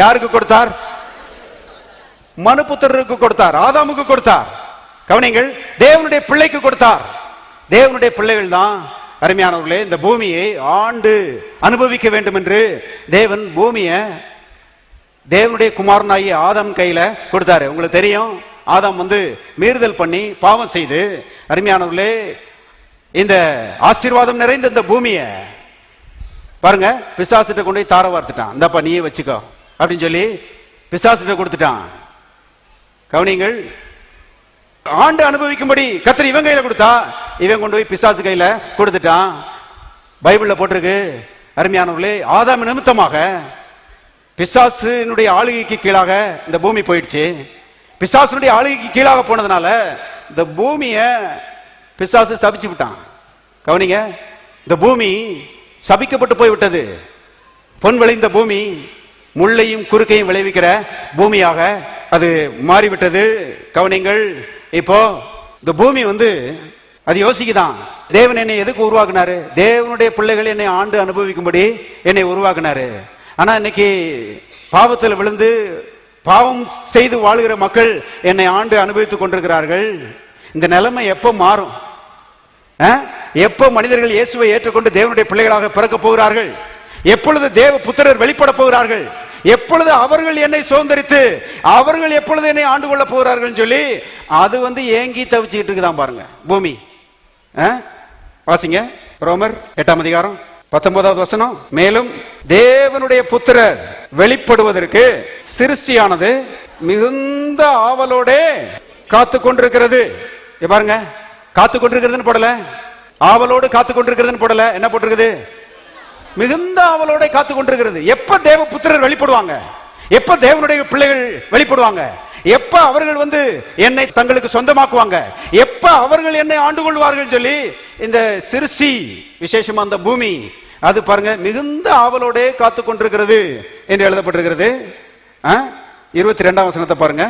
யாருக்கு கொடுத்தார்? மனுபுத்திரருக்கு கொடுத்தார், ஆதாமுக்கு கொடுத்தார். கவனிங்கள், தேவனுடைய பிள்ளைக்கு கொடுத்தார். தேவனுடைய பிள்ளைகள் தான் அருமையானவர்களே இந்த பூமியை ஆண்டு அனுபவிக்க வேண்டும் என்று தேவன் பூமியை தேவனுடைய குமாரனாகிய ஆதாம் கையில கொடுத்தாரு. உங்களுக்கு தெரியும், ஆதாம் மீறுதல் பண்ணி பாவம் செய்து அருமையானவர்களே இந்த ஆசீர்வாதம் நிறைந்த இந்த பூமியை பாருங்க, பிசாசிட்ட கொண்டு போய் தார வார்த்துட்டான். இந்தப்பா நீயே வச்சுக்கோ அப்படின்னு சொல்லி பிசாசிட்ட கொடுத்துட்டான். கவனிங்கள், ஆண்டு அனுபவிக்கும்படி கர்த்தர் இவன் கையில கொடுத்தா, இவன் கொண்டு போய் பிசாசு கையில கொடுத்துட்டான். பைபிள்ல போட்டிருக்கு, அருமையானவர்களே, ஆதாம் நிமித்தமாக பிசாசுனுடைய ஆளுகைக்கு கீழாக இந்த பூமி போயிடுச்சு. பிசாசுனுடைய ஆளுகைக்கு கீழாக போனதுனால இந்த பூமிய பிசாசு சபிச்சு விட்டான். கவனிங்க, இந்த பூமி சபிக்கப்பட்டு போய்விட்டது. பொன் விளைந்த பூமி முள்ளையும் குறுக்கையும் விளைவிக்கிற பூமியாக அது மாறிவிட்டது. கவனிங்கள், இப்போ இந்த பூமி அது யோசிக்குதான், தேவன் என்னை எதுக்கு உருவாக்குனாரு? தேவனுடைய பிள்ளைகள் என்னை ஆண்டு அனுபவிக்கும்படி என்னை உருவாக்குனாரு. ஆனா இன்னைக்கு பாவத்தில் விழுந்து பாவம் செய்து வாழுகிற மக்கள் என்னை ஆண்டு அனுபவித்துக் கொண்டிருக்கிறார்கள். இந்த நிலைமை எப்ப மாறும்? எப்ப மனிதர்கள் இயேசுவை ஏற்றுக்கொண்டு தேவனுடைய பிள்ளைகளாக பிறக்க போகிறார்கள்? எப்பொழுது தேவ புத்திரர் வெளிப்பட போகிறார்கள்? எப்பொழுது அவர்கள் என்னை சுதந்தரித்து அவர்கள் எப்பொழுது என்னை ஆண்டு கொள்ள போகிறார்கள் சொல்லி அது ஏங்கி தவிச்சுக்கிட்டு இருக்குதான் பாருங்க பூமி. வாசிங்க, ரோமர் 8ஆம் அதிகாரம் 19வது வசனம். மேலும் தேவனுடைய புத்திரர் வெளிப்படுவதற்கு சிருஷ்டியானது மிகுந்த ஆவலோட காத்து கொண்டிருக்கிறது. பாருங்க, காத்து கொண்டிருக்கிறதுன்னு போடல, ஆவலோடு காத்து கொண்டிருக்கிறதுன்னு போடல, என்ன போட்டிருக்குது? மிகுந்த ஆவலோட காத்து கொண்டிருக்கிறது. எப்ப தேவ புத்திரர் வெளிப்படுவாங்க? எப்ப தேவனுடைய பிள்ளைகள் வெளிப்படுவாங்க? எப்ப அவர்கள் என்னை தங்களுக்கு சொந்தமாக்குவாங்க? எப்ப அவர்கள் என்னை ஆண்டு கொள்வார்கள் சொல்லி இந்த சிருஷ்டி, விசேஷமா அந்த பூமி அது பாருங்க மிகுந்த ஆவலோட காத்து கொண்டிருக்கிறது என்று எழுதப்பட்டிருக்கிறது. 22ஆம் வசனத்தை பாருங்க.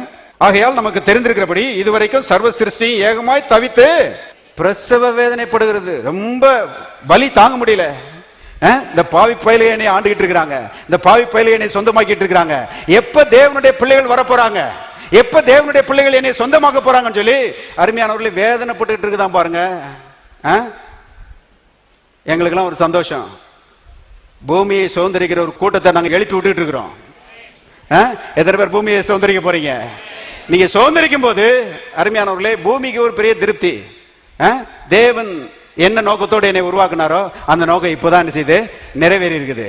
ஆகையால் நமக்கு தெரிந்திருக்கிறபடி இதுவரைக்கும் சர்வ சிருஷ்டி ஏகமாய் தவித்து பிரசவ வேதனைப்படுகிறது. ரொம்ப வலி தாங்க முடியல. இந்த பாவி பயலை என்னை ஆண்டுகிட்டு இருக்கிறாங்க, இந்த பாவி பயலை என்னை சொந்தமாக்கிட்டு இருக்கிறாங்க. எப்ப தேவனுடைய பிள்ளைகள் வர போறாங்க? எப்ப தேவனுடைய பிள்ளைகள் என்னை சொந்தமாக்க போறாங்கன்னு சொல்லி அருமையானவர்களை வேதனைப்பட்டு இருக்குதான் பாருங்க. எங்களுக்கெல்லாம் ஒரு சந்தோஷம், பூமியை சுதந்திரிக்கிற ஒரு கூட்டத்தை நாங்க எழுப்பி விட்டுட்டு இருக்கிறோம். எத்தனை பேர் பூமியை சுதந்திரிக்க போறீங்க? நீங்க சுதந்திரிக்கும் போது அருமையானவர்களே பூமிக்கு ஒரு பெரிய திருப்தி. தேவன் என்ன நோக்கத்தோடு என்னை உருவாக்குனாரோ அந்த நோக்கம் இப்பதான் என்ன செய்து நிறைவேறி இருக்குது.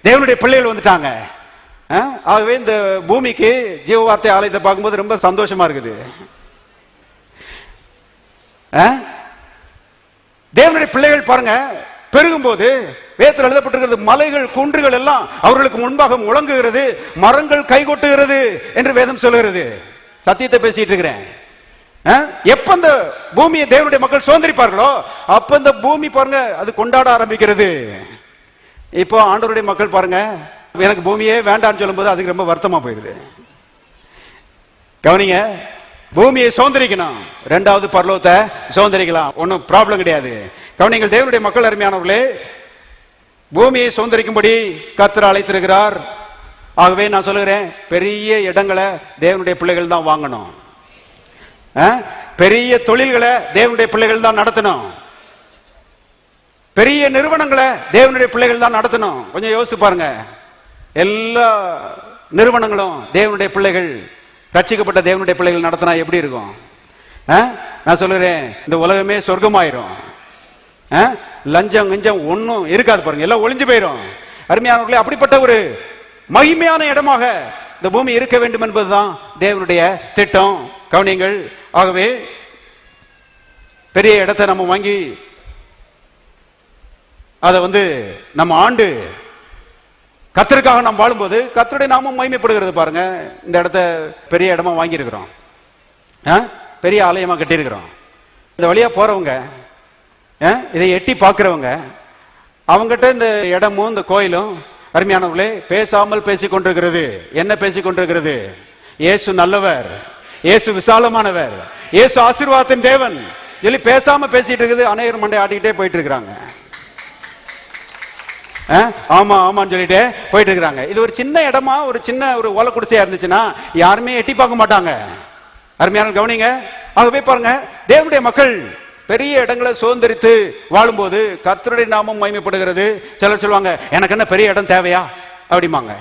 தேவனுடைய பிள்ளைகள் வந்துட்டாங்க. ஆகவே இந்த பூமிக்கு ஜீவ வார்த்தை ஆலயத்தை பார்க்கும்போது ரொம்ப சந்தோஷமா இருக்குது. தேவனுடைய பிள்ளைகள் பாருங்க பெருகும் போது வேதத்தில் எழுதப்பட்டிருக்கிறது, மலைகள் குன்றுகள் எல்லாம் அவர்களுக்கு முன்பாக முழங்குகிறது, மரங்கள் கைகொட்டுகிறது என்று வேதம் சொல்லுகிறது. சத்தியத்தை பேசிட்டு இருக்கிறேன். எப்ப இந்த பூமியை தேவனுடைய மக்கள் சுதந்திரிப்பார்களோ அப்ப இந்த பூமி பாருங்க அது கொண்டாட ஆரம்பிக்கிறது. இப்போ ஆண்டவருடைய மக்கள் பாருங்க எனக்கு பூமியே வேண்டாம்னு சொல்லும் போது அதுக்கு ரொம்ப வருத்தமா போயிருது. கவனிங்க, பூமியை சுதந்திரிக்கணும், இரண்டாவது பரலோகத்தை சுதந்திரிக்கலாம், ஒன்னும் ப்ராப்ளம் கிடையாது. கவனிங்கள், தேவனுடைய மக்கள் அருமையானவர்களே பூமியை சுதந்திரிக்கும்படி கர்த்தர் அழைத்திருக்கிறார். ஆகவே நான் சொல்லுகிறேன், பெரிய இடங்களை தேவனுடைய பிள்ளைகள் தான் வாங்கணும். பெரிய தொழில்களை தேவனுடைய பிள்ளைகள் தான் நடத்தணும். பெரிய நிறுவனங்களை தேவனுடைய பிள்ளைகள் தான் நடத்தணும். கொஞ்சம் யோசித்து பாருங்க, எல்லா நிறுவனங்களும் தேவனுடைய பிள்ளைகள், ரட்சிக்கப்பட்ட தேவனுடைய பிள்ளைகள் நடத்தினா எப்படி இருக்கும்? நான் சொல்லுறேன், இந்த உலகமே சொர்க்கமாயிரும். லஞ்சம் கிஞ்சம் ஒன்னும் இருக்காது பாருங்க, எல்லாம் ஒளிஞ்சு போயிரும். அருமையானவர்களே, அப்படிப்பட்ட ஒரு மகிமையான இடமாக இந்த பூமி இருக்க வேண்டும் என்பதுதான் தேவனுடைய திட்டம். கவனிங்கள், ஆகவே பெரிய இடத்தை நம்ம வாங்கி அதை நம்ம ஆண்டு கர்த்தருக்காக நாம் வாழும்போது கர்த்தருடைய நாமம் மகிமைப்படுகிறது. பாருங்க, இந்த இடத்த பெரிய இடமா வாங்கி இருக்கிறோம், பெரிய ஆலயமா கட்டி இருக்கிறோம். இந்த வழியா போறவங்க, இதை எட்டி பார்க்கிறவங்க, அவங்ககிட்ட இந்த இடமும் இந்த கோயிலும் அருமையானவர்களே பேசாமல் பேசிக் கொண்டிருக்கிறது. என்ன பேசிக் கொண்டிருக்கிறது? இயேசு நல்லவர், இயேசு விசாலமானவர், இயேசு ஆசீர்வாதத்தின் தேவன் சொல்லி பேசாம பேசிட்டு இருக்குது. அநேகர் மண்டை ஆட்டிக்கிட்டே போயிட்டு இருக்கிறாங்க. ஆமா ஆமான்னு சொல்லிட்டு போயிட்டு இருக்கிறாங்க. இது ஒரு சின்ன இடமா, ஒரு சின்ன ஒரு ஓலை குடிசையா இருந்துச்சுன்னா யாருமே எட்டி பார்க்க மாட்டாங்க. அருமையான கவனிங்க. ஆகவே பாருங்க, தேவனுடைய மக்கள் பெரிய இடங்களை சுதந்திரித்து வாழும்போது கர்த்தருடைய நாமம் மகிமைப்படுகிறது. சிலர் சொல்லுவாங்க, எனக்கு என்ன பெரிய இடம் தேவையா அப்படிமாங்க.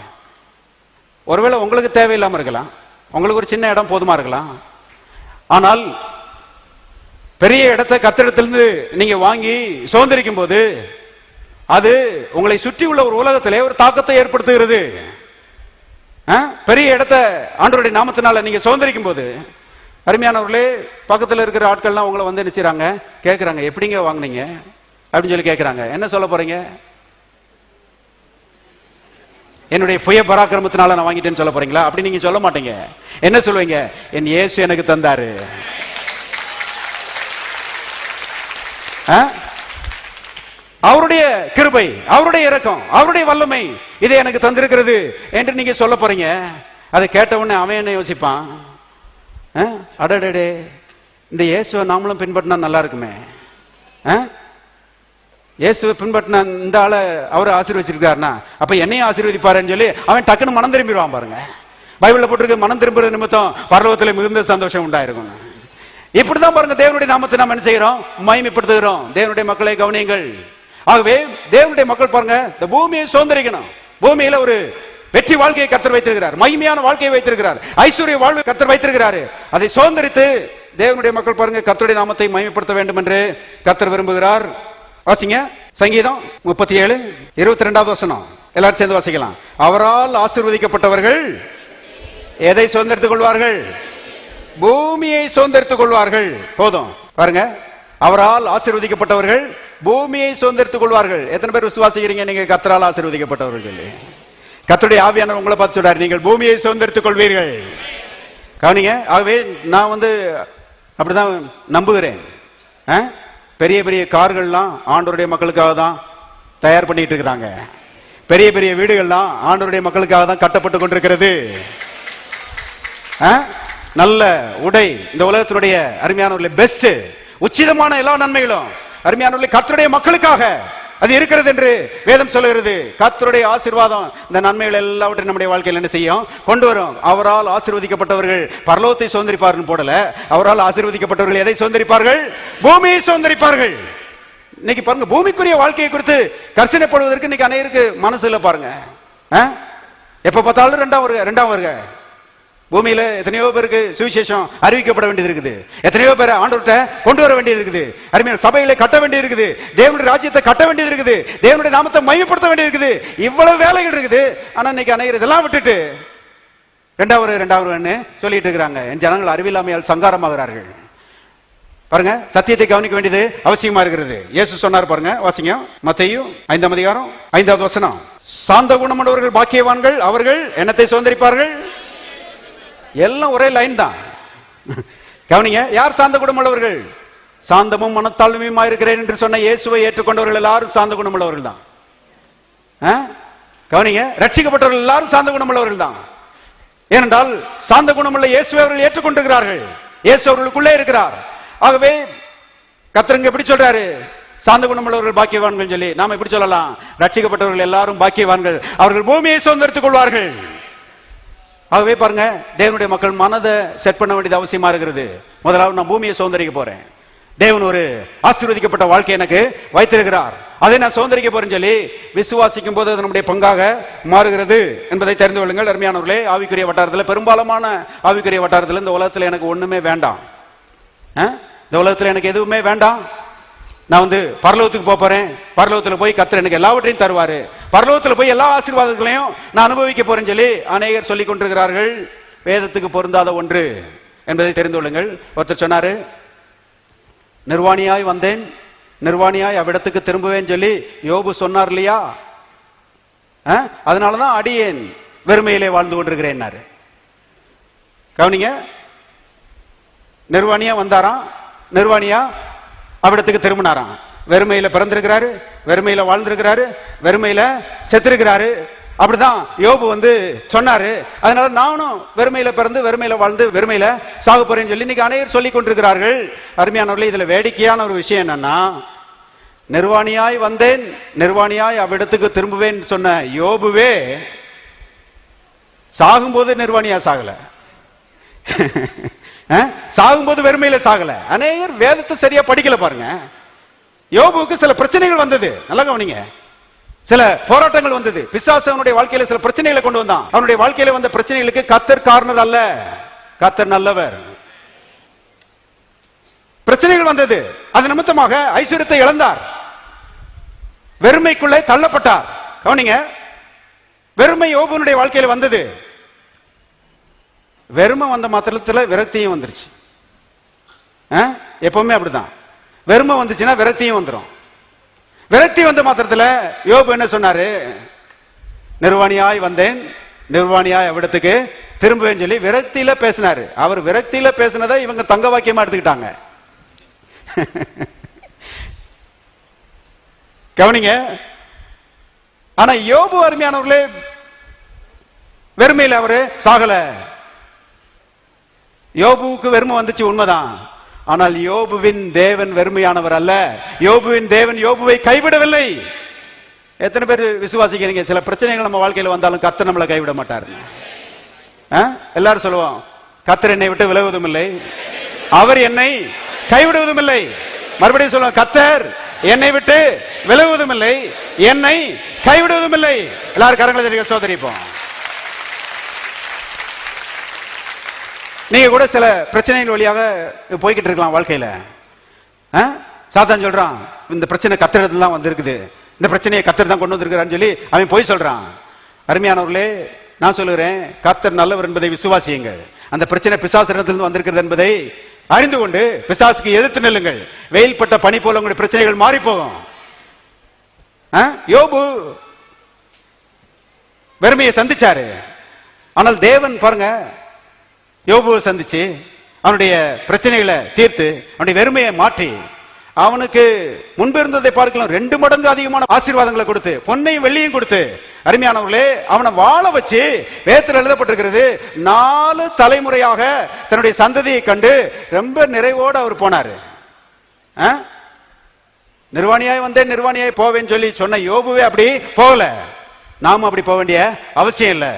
ஒருவேளை உங்களுக்கு தேவையில்லாம இருக்கலாம், உங்களுக்கு ஒரு சின்ன இடம் போதுமா இருக்கலாம். ஆனால் பெரிய இடத்தை கர்த்தரிடத்திலிருந்து நீங்க வாங்கி சுதந்திரிக்கும் போது அது உங்களை சுற்றி உள்ள ஒரு உலகத்திலே ஒரு தாக்கத்தை ஏற்படுத்துகிறது. பெரிய இடத்தை ஆண்டவருடைய நாமத்தினால நீங்க சுதந்திரிக்கும் போது, அருமையானவர்களே, பக்கத்தில் இருக்கிற ஆட்கள்லாம் உங்களை வந்து நினைச்சாங்க, கேட்கறாங்க, எப்படிங்க வாங்கினீங்க அப்படின்னு சொல்லி கேட்கறாங்க. என்ன சொல்ல போறீங்க? என்னுடைய புய பராக்கிரமத்தினால நான் வாங்கிட்டேன்னு சொல்ல போறீங்களா? அப்படி நீங்க சொல்ல மாட்டீங்க. என்ன சொல்லுவீங்க? என் இயேசு எனக்கு தந்தாரு, அவருடைய கிருபை, அவருடைய இரக்கம், அவருடைய வல்லமை இதை எனக்கு தந்திருக்கிறது என்று நீங்க சொல்ல போறீங்க. அதை கேட்ட உடனே அவன் என்ன யோசிப்பான்? அடடே, இந்த இயேசுவை நாமளும் பின்பற்றினா நல்லா இருக்குமே, இயேசுவை பின்பற்றின இந்த ஆளை அவரை ஆசீர்வச்சிருக்காருன்னா அப்ப என்னையும் ஆசீர்வதிப்பாருன்னு சொல்லி அவன் டக்குன்னு மனம் திரும்பிடுவான். பாருங்க, பைபிள்ல போட்டிருக்கு, மனம் திரும்புறது நிமித்தம் பரலோகத்தில் மிகுந்த சந்தோஷம் உண்டாயிருக்கும். இப்படிதான் பாருங்க, தேவனுடைய நாமத்தை நாம் என்ன செய்யறோம்? மகிமைப்படுத்துகிறோம். தேவனுடைய மக்களை கவனியுங்கள். ஆகவே தேவனுடைய மக்கள் பாருங்க, இந்த பூமியை சுதந்திரிக்கணும். பூமியில ஒரு வெற்றி வாழ்க்கையை கர்த்தர் வைத்திருக்கிறார், மகிமையான வாழ்க்கையை வைத்திருக்கிறார், ஐஸ்வர்ய வாழ்வை கர்த்தர் வைத்திருக்கிறார். அதை சுதந்திரித்து தேவனுடைய மக்கள் பாருங்க கர்த்தருடைய நாமத்தை மகிமைப்படுத்த வேண்டும் என்று கர்த்தர் விரும்புகிறார். வாசிங்க, சங்கீதம் 37 22வது வசனம், எல்லாரும் சேர்ந்து வாசிக்கலாம். அவரால் ஆசீர்வதிக்கப்பட்டவர்கள் எதை சுதந்திரித்துக் கொள்வார்கள்? பூமியை சுதந்திரித்துக் கொள்வார்கள். போதும் பாருங்க, அவரால் ஆசீர்வதிக்கப்பட்டவர்கள் பூமியை சுதந்திரித்துக் கொள்வார்கள். எத்தனை பேர் விசுவாசிக்கிறீங்க நீங்க கர்த்தரால் ஆசீர்வதிக்கப்பட்டவர்கள் சொல்லி? கர்த்தருடைய ஆவியானவர் உங்களை பார்த்து சொல்றாரு, நீங்கள் பூமியை சுதந்திரித்துக் கொள்வீர்கள். கவனிங்க. ஆகவே நான் வந்து அப்படிதான் நம்புகிறேன். பெரிய பெரிய கார்கள்லாம் ஆண்டவருடைய மக்களுக்காக தான் தயார் பண்ணிட்டு இருக்கிறாங்க. பெரிய பெரிய வீடுகள்லாம் ஆண்டவருடைய மக்களுக்காக தான் கட்டப்பட்டு கொண்டிருக்கிறது. நல்ல உடை, இந்த உலகத்தினுடைய அருமையானவர்களே பெஸ்ட், உச்சிதமான எல்லா நன்மைகளும் அருமையானவர்களே கர்த்தருடைய மக்களுக்காக அது இருக்கிறது என்று வேதம் சொல்லுகிறது. கர்த்தருடைய ஆசீர்வாதம் இந்த நன்மைகள் எல்லாவற்றையும் நம்முடைய வாழ்க்கையில் என்ன செய்யும்? கொண்டு வரும். அவரால் ஆசீர்வதிக்கப்பட்டவர்கள் பரலோகத்தை சுதந்திரிப்பார்கள் போடல, அவரால் ஆசீர்வதிக்கப்பட்டவர்கள் எதை சுதந்திரிப்பார்கள்? பூமியை சுதந்திரிப்பார்கள். இன்னைக்கு பாருங்க, பூமிக்குரிய வாழ்க்கையை குறித்து கர்சனைப்படுவதற்கு இன்னைக்கு அநேகருக்கு மனசு இல்ல. பாருங்க, எப்ப பார்த்தாலும் ரெண்டாம் வருக. பூமியில எத்தனையோ பேருக்கு சுவிசேஷம் அறிவிக்கப்பட வேண்டியது இருக்குது, எத்தனையோ பேரை ஆண்டவர்கிட்ட கொண்டு வர வேண்டியது இருக்குது, அருமையான சபையில கட்ட வேண்டியது இருக்குது, தேவனுடைய ராஜ்யத்தை கட்ட வேண்டியது இருக்குது, தேவனுடைய நாமத்தை மையப்படுத்த வேண்டியது இருக்குது, இவ்வளவு வேலைகள் இருக்குது. ஆனா இன்னைக்கு அநேகர் இதெல்லாம் விட்டுட்டு ரெண்டாவது சொல்லிட்டு இருக்கிறாங்க. என் ஜனங்கள் அறிவில்லாமையால் சங்காரமாகிறார்கள். பாருங்க, சத்தியத்தை கவனிக்க வேண்டியது அவசியமா இருக்கிறது. இயேசு சொன்னார் பாருங்க, வாசிங்க, மத்தேயு 5ஆம் அதிகாரம் 5வது வசனம். சாந்த குணமுள்ளவர்கள் பாக்கியவான்கள், அவர்கள் என்னத்தை சுதந்திரிப்பார்கள்? எல்லாம் ஒரே லைன் தான். கவனிங்க, யார் சாந்த குணமுள்ளவர்கள்? சாந்தமும் மனத்தாழ்மையுமா இருக்கிறேன் என்று சொன்ன இயேசுவை ஏற்றுக்கொண்டவர்கள் எல்லாரும் சாந்த குணமுள்ளவர்கள் தான். கவனிங்க, ரட்சிக்கப்பட்டவர்கள் எல்லாரும் சாந்த குணமுள்ளவர்கள் தான். ஏனென்றால் சாந்த குணமுள்ள இயேசுவை அவர்கள் ஏற்றுக்கொண்டிருக்கிறார்கள், இயேசு அவர்களுக்குள்ளே இருக்கிறார். ஆகவே கர்த்தர் எப்படி சொல்றாரு? சாந்த குணமுள்ளவர்கள் பாக்கியவான்கள் சொல்லி நாம எப்படி சொல்லலாம்? ரட்சிக்கப்பட்டவர்கள் எல்லாரும் பாக்கியவான்கள், அவர்கள் பூமியை சுதந்திரித்துக் கொள்வார்கள். ஆகவே பாருங்க, தேவனுடைய மக்கள் மனதை செட் பண்ண வேண்டியது அவசியமா இருக்கிறது. முதலாவது நான் பூமியை சுதந்திரிக்க போறேன், தேவன் ஒரு ஆசீர்வதிக்கப்பட்ட வாழ்க்கை எனக்கு வைத்திருக்கிறார், அதை நான் சுதந்திரிக்க போறேன்னு சொல்லி விசுவாசிக்கும் போது அது நம்முடைய பங்காக மாறுகிறது என்பதை தெரிந்து கொள்ளுங்கள். அருமையானவர்களே, ஆவிக்குரிய வட்டாரத்தில், பெரும்பாலான ஆவிக்குரிய வட்டாரத்தில் இந்த உலகத்தில் எனக்கு ஒண்ணுமே வேண்டாம், இந்த உலகத்தில் எனக்கு எதுவுமே வேண்டாம், நான் வந்து பரலோகத்துக்கு போறேன், பரலோகத்தில் போய் கர்த்தர் எனக்கு எல்லாவற்றையும் தருவாரு, பரலோகத்தில் போய் எல்லா ஆசீர்வாதங்களையும் நான் அனுபவிக்க போறேன்னு சொல்லி அநேகர் சொல்லிக் கொண்டிருக்கிறார்கள். வேதத்துக்கு பொருந்தாத ஒன்று என்பதை தெரிந்து கொள்ளுங்கள். ஒருத்தர் சொன்னாரு, நிர்வாணியாய் வந்தேன், நிர்வாணியாய் அவ்விடத்துக்கு திரும்புவேன் சொல்லி யோபு சொன்னார் இல்லையா? அதனாலதான் அடியேன் வெறுமையிலே வாழ்ந்து கொண்டிருக்கிறேன். கவனிங்க, நிர்வாணியா வந்தாராம், நிர்வாணியா அவ்விடத்துக்கு திரும்பினாராம். வெறுமையில பிறந்திருக்கிறாரு, வெறுமையில வாழ்ந்திருக்கிறாரு, வெறுமையில செத்திருக்கிறாரு. அப்படிதான் யோபு வந்து சொன்னாரு. அதனால நானும் வெறுமையில பிறந்து வெறுமையில வாழ்ந்து வெறுமையில சாக போறேன்னு சொல்லி இன்னைக்கு அநேகர் சொல்லிக் கொண்டிருக்கிறார்கள். அருமையானவர்களே, இதுல வேடிக்கையான ஒரு விஷயம் என்னன்னா, நிர்வாணியாய் வந்தேன், நிர்வாணியாய் அவ்விடத்துக்கு திரும்புவேன் சொன்ன யோபுவே சாகும்போது நிர்வாணியா சாகல, சாகும்போது வெறுமையில சாகல. அநேகர் வேதத்தை சரியா படிக்கல. பாருங்க, யோபுவுக்கு சில பிரச்சனைகள் வந்தது, நல்லா கவனிங்க. சில போராட்டங்கள் வந்தது, பிசாசு அவனுடைய வாழ்க்கையில சில பிரச்சனைகளை கொண்டு வந்தான். அவனுடைய வாழ்க்கையில வந்த பிரச்சனைகளுக்கு கர்த்தர் காரணர் அல்ல, கர்த்தர் நல்லவர். பிரச்சனைகள் வந்தது, அது நிமித்தமாக ஐஸ்வர்யத்தை இழந்தார். வெறுமைக்குள்ளே தள்ளப்பட்டார். கவனிங்க, வெறுமை யோபுனுடைய வாழ்க்கையில் வந்தது. வெறுமை வந்த மாத்திரத்தில் விரக்தியும் வந்துருச்சு. எப்பவுமே அப்படிதான், வெறுமை வந்துச்சுன்னா விரக்தியும் வந்துடும். விரக்தி வந்த மாத்திரத்தில் யோபு என்ன சொன்னாரு? நிர்வாணியாய் வந்தேன், நிர்வாணியாய் அவ்விடத்துக்கு திரும்புவேன்னு சொல்லி விரக்தியில பேசினாரு. அவர் விரக்தியில பேசினதை இவங்க தங்க வாக்கியமா எடுத்துக்கிட்டாங்க. கவனிங்க, ஆனா யோபு அருமையானவர்களே வெறுமையில் அவரு சாகல. யோபுவுக்கு வெறுமை வந்துச்சு உண்மைதான். ஆனால் யோபுவின் தேவன் வெறுமையானவர் அல்ல. யோபுவின் தேவன் யோபுவை கைவிடவில்லை. எத்தனை பேர் விசுவாசிக்கிறீங்க? சில பிரச்சனைகள் நம்ம வாழ்க்கையில் வந்தாலும் கர்த்தர் நம்மளை கைவிட மாட்டார். எல்லாரும் சொல்லுவோம், கர்த்தர் என்னை விட்டு விலகுவதும் இல்லை, அவர் என்னை கைவிடுவதும் இல்லை. மறுபடியும் சொல்லுவோம், கர்த்தர் என்னை விட்டு விலகுவதும் இல்லை, என்னை கைவிடுவதும் இல்லை. எல்லாரும் கரங்களை தெரிவிக்க சோதரிப்போம். நீங்க கூட சில பிரச்சனைகள் வழியாக போய்கிட்டு இருக்கலாம் வாழ்க்கையில. சாத்தான் சொல்றான், இந்த பிரச்சனை கர்த்தரிடத்துல தான் வந்திருக்குது, இந்த பிரச்சனையை கர்த்தர் தான் கொண்டு வந்திருக்கிறான்னு சொல்லி அவன் போய் சொல்றான். அருமையானவர்களே, நான் சொல்லுகிறேன், கர்த்தர் நல்லவர் என்பதை விசுவாசியுங்கள். அந்த பிரச்சனை பிசாசிடத்திலிருந்து வந்திருக்கிறது என்பதை அறிந்து கொண்டு பிசாசுக்கு எதிர்த்து நில்லுங்கள். வெயில் பட்ட பனி போல உங்களுடைய பிரச்சனைகள் மாறி போகும். யோபு வெறுமையை சந்திச்சாரு. ஆனால் தேவன் பாருங்க, யோபுவை சந்திச்சு அவனுடைய பிரச்சனைகளை தீர்த்து அவனுடைய வெறுமையை மாற்றி அவனுக்கு முன்பு இருந்ததை பார்க்கலாம் 2 மடங்கு அதிகமான ஆசீர்வாதங்களை கொடுத்து, பொன்னையும் வெள்ளியும் கொடுத்து, அருமையானவர்களே அவனை வாழ வச்சு, வேதத்தில் எழுதப்பட்டிருக்கிறது, 4 தலைமுறையாக தன்னுடைய சந்ததியை கண்டு ரொம்ப நிறைவோடு அவர் போனாரு. நிர்வாணியாய் வந்தேன், நிர்வாணியாய் போவேன்னு சொல்லி சொன்ன யோபுவே அப்படி போகல. நாம அப்படி போக வேண்டிய அவசியம் இல்லை.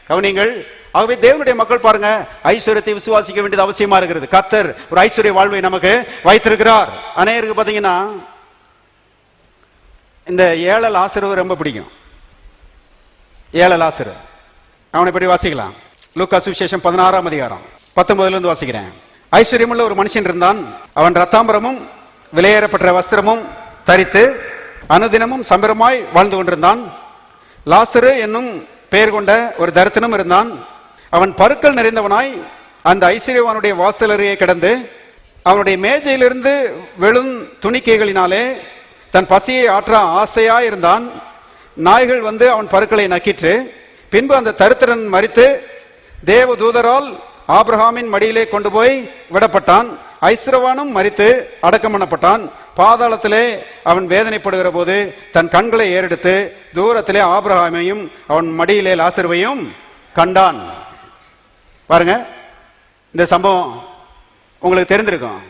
கவனிங்கள், ஆகவே தேவனுடைய மக்கள் பாருங்க, ஐஸ்வர்யத்தை விசுவாசிக்க வேண்டியது அவசியமா இருக்கிறது. கர்த்தர் ஒரு ஐஸ்வர்ய வாழ்வை நமக்கு வைத்திருக்கிறார். அநேகருக்கு பாத்தீங்கன்னா இந்த ஏழை லாசரு ரொம்ப பிடிக்கும். ஏழை லாசரு, அவனை பற்றி வாசிக்கலாம். லூக்கா சுவிசேஷம் 16ஆம் அதிகாரம் 19 வாசிக்கிறேன். ஐஸ்வர்யமுள்ள ஒரு மனுஷன் இருந்தான். அவன் ரத்தாம்பரமும் விலையேறப்பட்ட வஸ்திரமும் தரித்து அனுதினமும் சம்பரமாய் வாழ்ந்து கொண்டிருந்தான். லாசரு என்னும் பெயர் கொண்ட ஒரு தரித்திரனும் இருந்தான். அவன் பருக்கள் நிறைந்தவனாய் அந்த ஐஸ்வர்யவானுடைய வாசலறையை கிடந்து அவனுடைய மேஜையிலிருந்து வெளும் துணிக்கைகளினாலே தன் பசியை ஆற்ற ஆசையாய் இருந்தான். நாய்கள் வந்து அவன் பருக்களை நக்கிற்று. பின்பு அந்த தரித்திரன் மரித்து தேவ தூதரால் ஆபிரகாமின் மடியிலே கொண்டு போய் விடப்பட்டான். ஐஸ்வர்யவானும் மரித்து அடக்கம் பண்ணப்பட்டான். பாதாளத்திலே அவன் வேதனைப்படுகிற போது தன் கண்களை ஏறெடுத்து தூரத்திலே ஆபிரகாமையும் அவன் மடியிலே லாசருவையும் கண்டான். பாருங்க, இந்த சம்பவம் உங்களுக்கு தெரிந்திருக்கும்.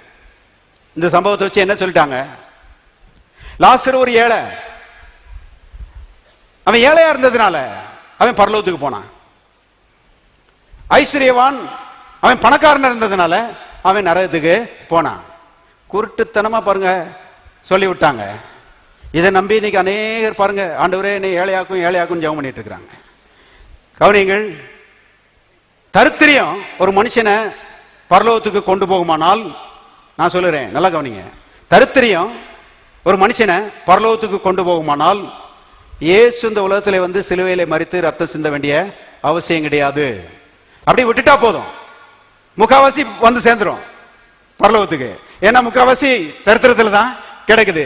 இந்த சம்பவத்தை வச்சு என்ன சொல்லிட்டாங்க? லாசரு ஒரு ஏழை. அவன் ஏழையா இருந்ததுனால அவன் பரலோகத்துக்கு போனான். ஐஸ்வர்யவான் அவன் பணக்காரன் இருந்ததுனால அவன் நரகத்துக்கு போனான். குருட்டுத்தனமா பாருங்க சொல்லி விட்டாங்க. இதை நம்பி இன்னைக்கு அநேகர் பாருங்க, ஆண்டவரே என்னை ஏழையாக்கும் ஏழையாக்கும் ஜெபம் பண்ணிட்டு இருக்கிறாங்க. கவனிங்கள், தரித்திரியம் ஒரு மனுஷனை பரலோகத்துக்கு கொண்டு போகுமானால், நான் சொல்லுறேன் நல்லா கவனிங்க, தரித்திரியம் ஒரு மனுஷனை பரலோகத்துக்கு கொண்டு போகுமானால் இயேசு இந்த உலகத்திலே வந்து சிலுவையிலே மரித்து ரத்தம் சிந்த வேண்டிய அவசியம் கிடையாது. அப்படி விட்டுட்டா போதும், முக்காவாசி வந்து சேர்ந்துரும் பரலோகத்துக்கு. ஏன்னா முக்காவாசி தரித்திரத்துல தான் கிடைக்குது.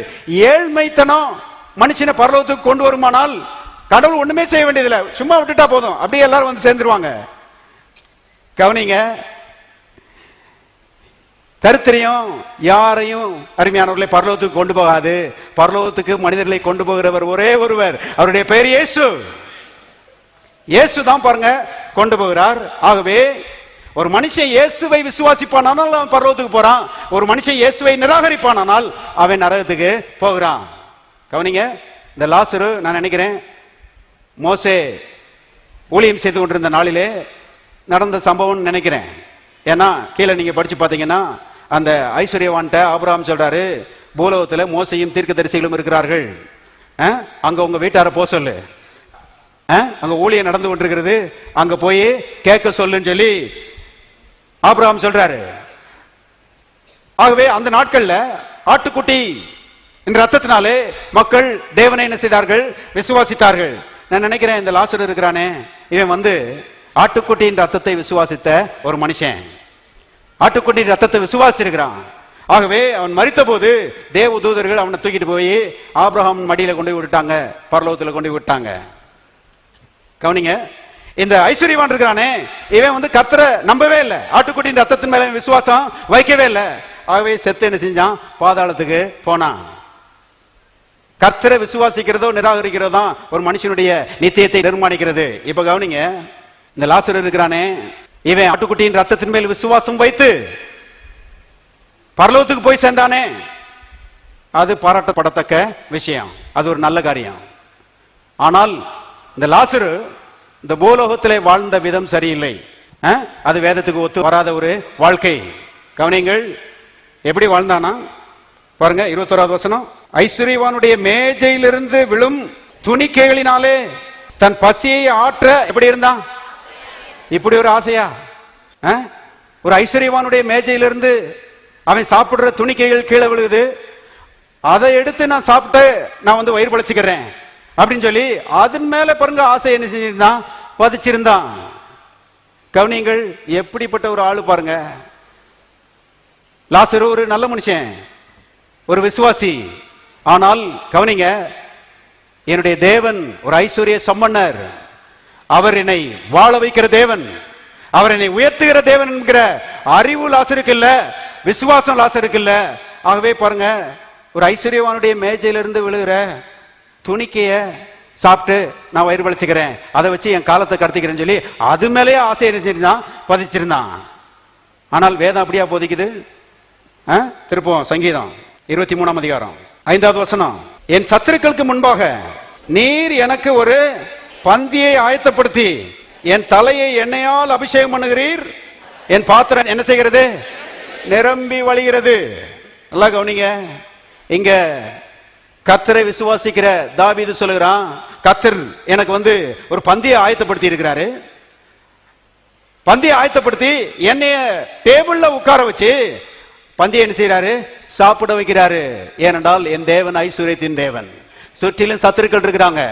ஏழ்மைத்தனம் மனுஷனை பரலோகத்துக்கு கொண்டு வருமானால் கடவுள் ஒண்ணுமே செய்ய வேண்டியதில்லை, சும்மா விட்டுட்டா போதும், அப்படியே எல்லாரும் வந்து சேர்ந்துருவாங்க. கவனிங்க, தரித்திரியம் யாரையும் அருமையானவர்களை பரலோகத்துக்கு கொண்டு போகாது. பரலோகத்துக்கு மனிதர்களை கொண்டு போகிறவர் ஒரே ஒருவர், அவருடைய பெயர் இயேசு. இயேசு தான் பாருங்க கொண்டு போகிறார். ஆகவே ஒரு மனுஷன் இயேசுவை விசுவாசிப்பானால் அவன் பரலோகத்துக்கு போறான். ஒரு மனுஷன் இயேசுவை நிராகரிப்பானால் அவன் நரகத்துக்கு போகிறான். கவனிங்க, இந்த லாசரு நான் நினைக்கிறேன் மோசே ஊழியம் செய்து கொண்டிருந்த நாளிலே நடந்த சம்பவம் நினைக்கிறேன். ஏன்னா கீழே நீங்க படிச்சு பாத்தீங்கன்னா அந்த ஐஸ்வர்யவான்ட்ட ஆபிரகாம் சொல்றாரு, பூலோகத்துல மோசையும் தீர்க்கதரிசிகளும் இருக்கிறார்கள், அங்க உங்க வீட்டார போ சொல்லு, அங்க ஊழியம் நடந்து கொண்டிருக்கிறது, அங்க போய் கேட்க சொல்லுன்னு சொல்லி ஆபிரகாம் சொல்றாரு. ஆகவே அந்த நாட்கள்ல ஆட்டுக்குட்டி இந்த ரத்தத்தினாலே மக்கள் தேவனை என்ன செய்தார்கள்? விசுவாசித்தார்கள். நான் நினைக்கிறேன் இந்த லாசரு இருக்கிறானே, இவன் வந்து ஆட்டுக்குட்டியின் ரத்தத்தை விசுவாசித்த ஒரு மனுஷன். ஆட்டுக்குட்டியின் ரத்தத்தை விசுவாசிச்சிருக்கிறான். ஆகவே அவன் மரித்த போது தேவ தூதர்கள் அவனை தூக்கிட்டு போய் ஆபிரகாம் மடியில கொண்டு விட்டாங்க, பரலோகத்துல கொண்டு விட்டாங்க. கவனிங்க, இந்த ஐஸ்வர்யவான் இருக்கிறானே, இவன் வந்து கர்த்தரை நம்பவே இல்லை, ஆட்டுக்குட்டியின் ரத்தத்தின் மேல விசுவாசம் வைக்கவே இல்லை. ஆகவே செத்து என்ன செஞ்சான்? பாதாளத்துக்கு போனான். கர்த்தரை விசுவாசிக்கிறதோ நிராகரிக்கிறதோ தான் ஒரு மனுஷனுடைய நித்தியத்தை நிர்மாணிக்கிறது. இப்ப கவனிங்க, இந்த லாசரு இருக்கிறானே, இவன் ஆட்டுக்குட்டியின் ரத்தத்தின் மேல் விசுவாசம் வைத்து பரலோகத்துக்கு போய் சேர்ந்தானே, அது பாராட்டப்படத்தக்க விஷயம், அது ஒரு நல்ல காரியம். ஆனால் இந்த லாசரு இந்த பூலோகத்திலே வாழ்ந்த விதம் சரியில்லை. அது வேதத்துக்கு ஒத்து வராத ஒரு வாழ்க்கை. கவனிங்கள், எப்படி வாழ்ந்தானா பாருங்க, 21வது வசனம். ஐஸ்வர்யவானுடைய மேஜையிலிருந்து விழும் துணிக்கைகளினாலே தன் பசியை ஆற்ற எப்படி இருந்தான்? இப்படி ஒரு ஆசையா? ஒரு ஐஸ்வர்யவானுடைய மேஜையிலிருந்து அவன் சாப்பிடுற துணிக்கைகள் கீழே விழுகுது, அதை எடுத்து நான் சாப்பிட்டு நான் வந்து வயிறு பழச்சிக்கிறேன் அப்படின்னு சொல்லி அதன் மேல பாருங்க ஆசை என்ன செஞ்சிருந்தான்? பதிச்சிருந்தான். கவனிங்கள், எப்படிப்பட்ட ஒரு ஆளு பாருங்க. லாசரு ஒரு நல்ல மனுஷன், ஒரு விசுவாசி. ஆனால் கவனிங்க, என்னுடைய தேவன் ஒரு ஐஸ்வர்ய சம்பன்னர், அவர் என்னை வாழ வைக்கிற தேவன், அவர் என்னை உயர்த்துகிற தேவன் என்கிற அறிவு லாசருக்கு இல்ல, விசுவாசம் லாசருக்கு இல்ல. ஆகவே பாருங்க, ஒரு ஐஸ்வர்யவானுடைய மேஜையிலிருந்து விழுகிற துணிக்கைய சாப்பிட்டு நான் வயிறு பழிச்சுக்கிறேன், அதை வச்சு என் காலத்தை கடத்திக்கிறேன்னு சொல்லி அது மேலேயே ஆசை இருந்துருந்தான், பதிச்சிருந்தான். ஆனால் வேதம் அப்படியா போதிக்குது? திருப்பம் சங்கீதம் 23ஆம் அதிகாரம் 5வது வசனம். என் சத்துருக்களுக்கு முன்பாக நீர் எனக்கு ஒரு பந்தியை ஆயத்தப்படுத்தி என் தலையை எண்ணெயால் அபிஷேகம் பண்ணுகிறீர், என் பாத்திரம் என்ன செய்கிறது? நிரம்பி வழிகிறது. நல்லா கவனிங்க, இங்க கர்த்தரை விசுவாசிக்கிற தாவீது சொல்லுகிறான், கர்த்தர் எனக்கு வந்து ஒரு பந்தியை ஆயத்தப்படுத்தி இருக்கிறாரு. பந்தியை ஆயத்தப்படுத்தி என்னைய டேபிள்ல உட்கார வச்சு பந்தியை என்ன செய்யறாரு? சாப்பிட வைக்கிறாரு. ஏனென்றால் என் தேவன் ஐஸ்வர்யத்தின் தேவன். சுற்றிலும் சத்துருக்கள் இருக்கிறாங்க,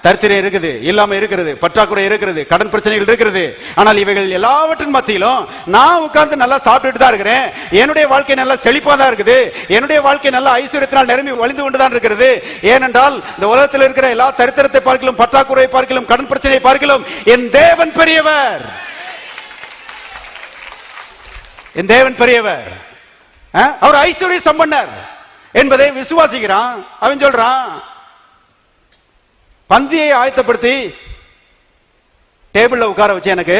தரித்திரம் இருக்குது, இல்லாம இருக்கிறது, பற்றாக்குறை இருக்கிறது, கடன் பிரச்சனைகள் இருக்கிறது. ஆனால் இவைகள் எல்லாவற்றின் மத்தியிலும் நான் உட்கார்ந்து நல்லா சாப்பிட்டுட்டு தான் இருக்கிறேன். என்னுடைய வாழ்க்கை நல்லா செழிப்பா தான் இருக்குது, என்னுடைய வாழ்க்கை நல்லா ஐஸ்வர்யத்தினால் நிரம்பி வழிந்து கொண்டுதான் இருக்கிறது. ஏனென்றால் இந்த உலகத்தில் இருக்கிற எல்லா தரித்திரத்தை பார்க்கலும், பற்றாக்குறை பார்க்கலும், கடன் பிரச்சனையை பார்க்கலும் என் தேவன் பெரியவர், என் தேவன் பெரியவர். அவர் ஐஸ்வர்ய சம்பன்னர் என்பதை விசுவாசிக்கிறான். அவன் சொல்றான், பந்தியை ஆயத்தப்படுத்தி டேபிள்ல உட்கார வச்சு எனக்கு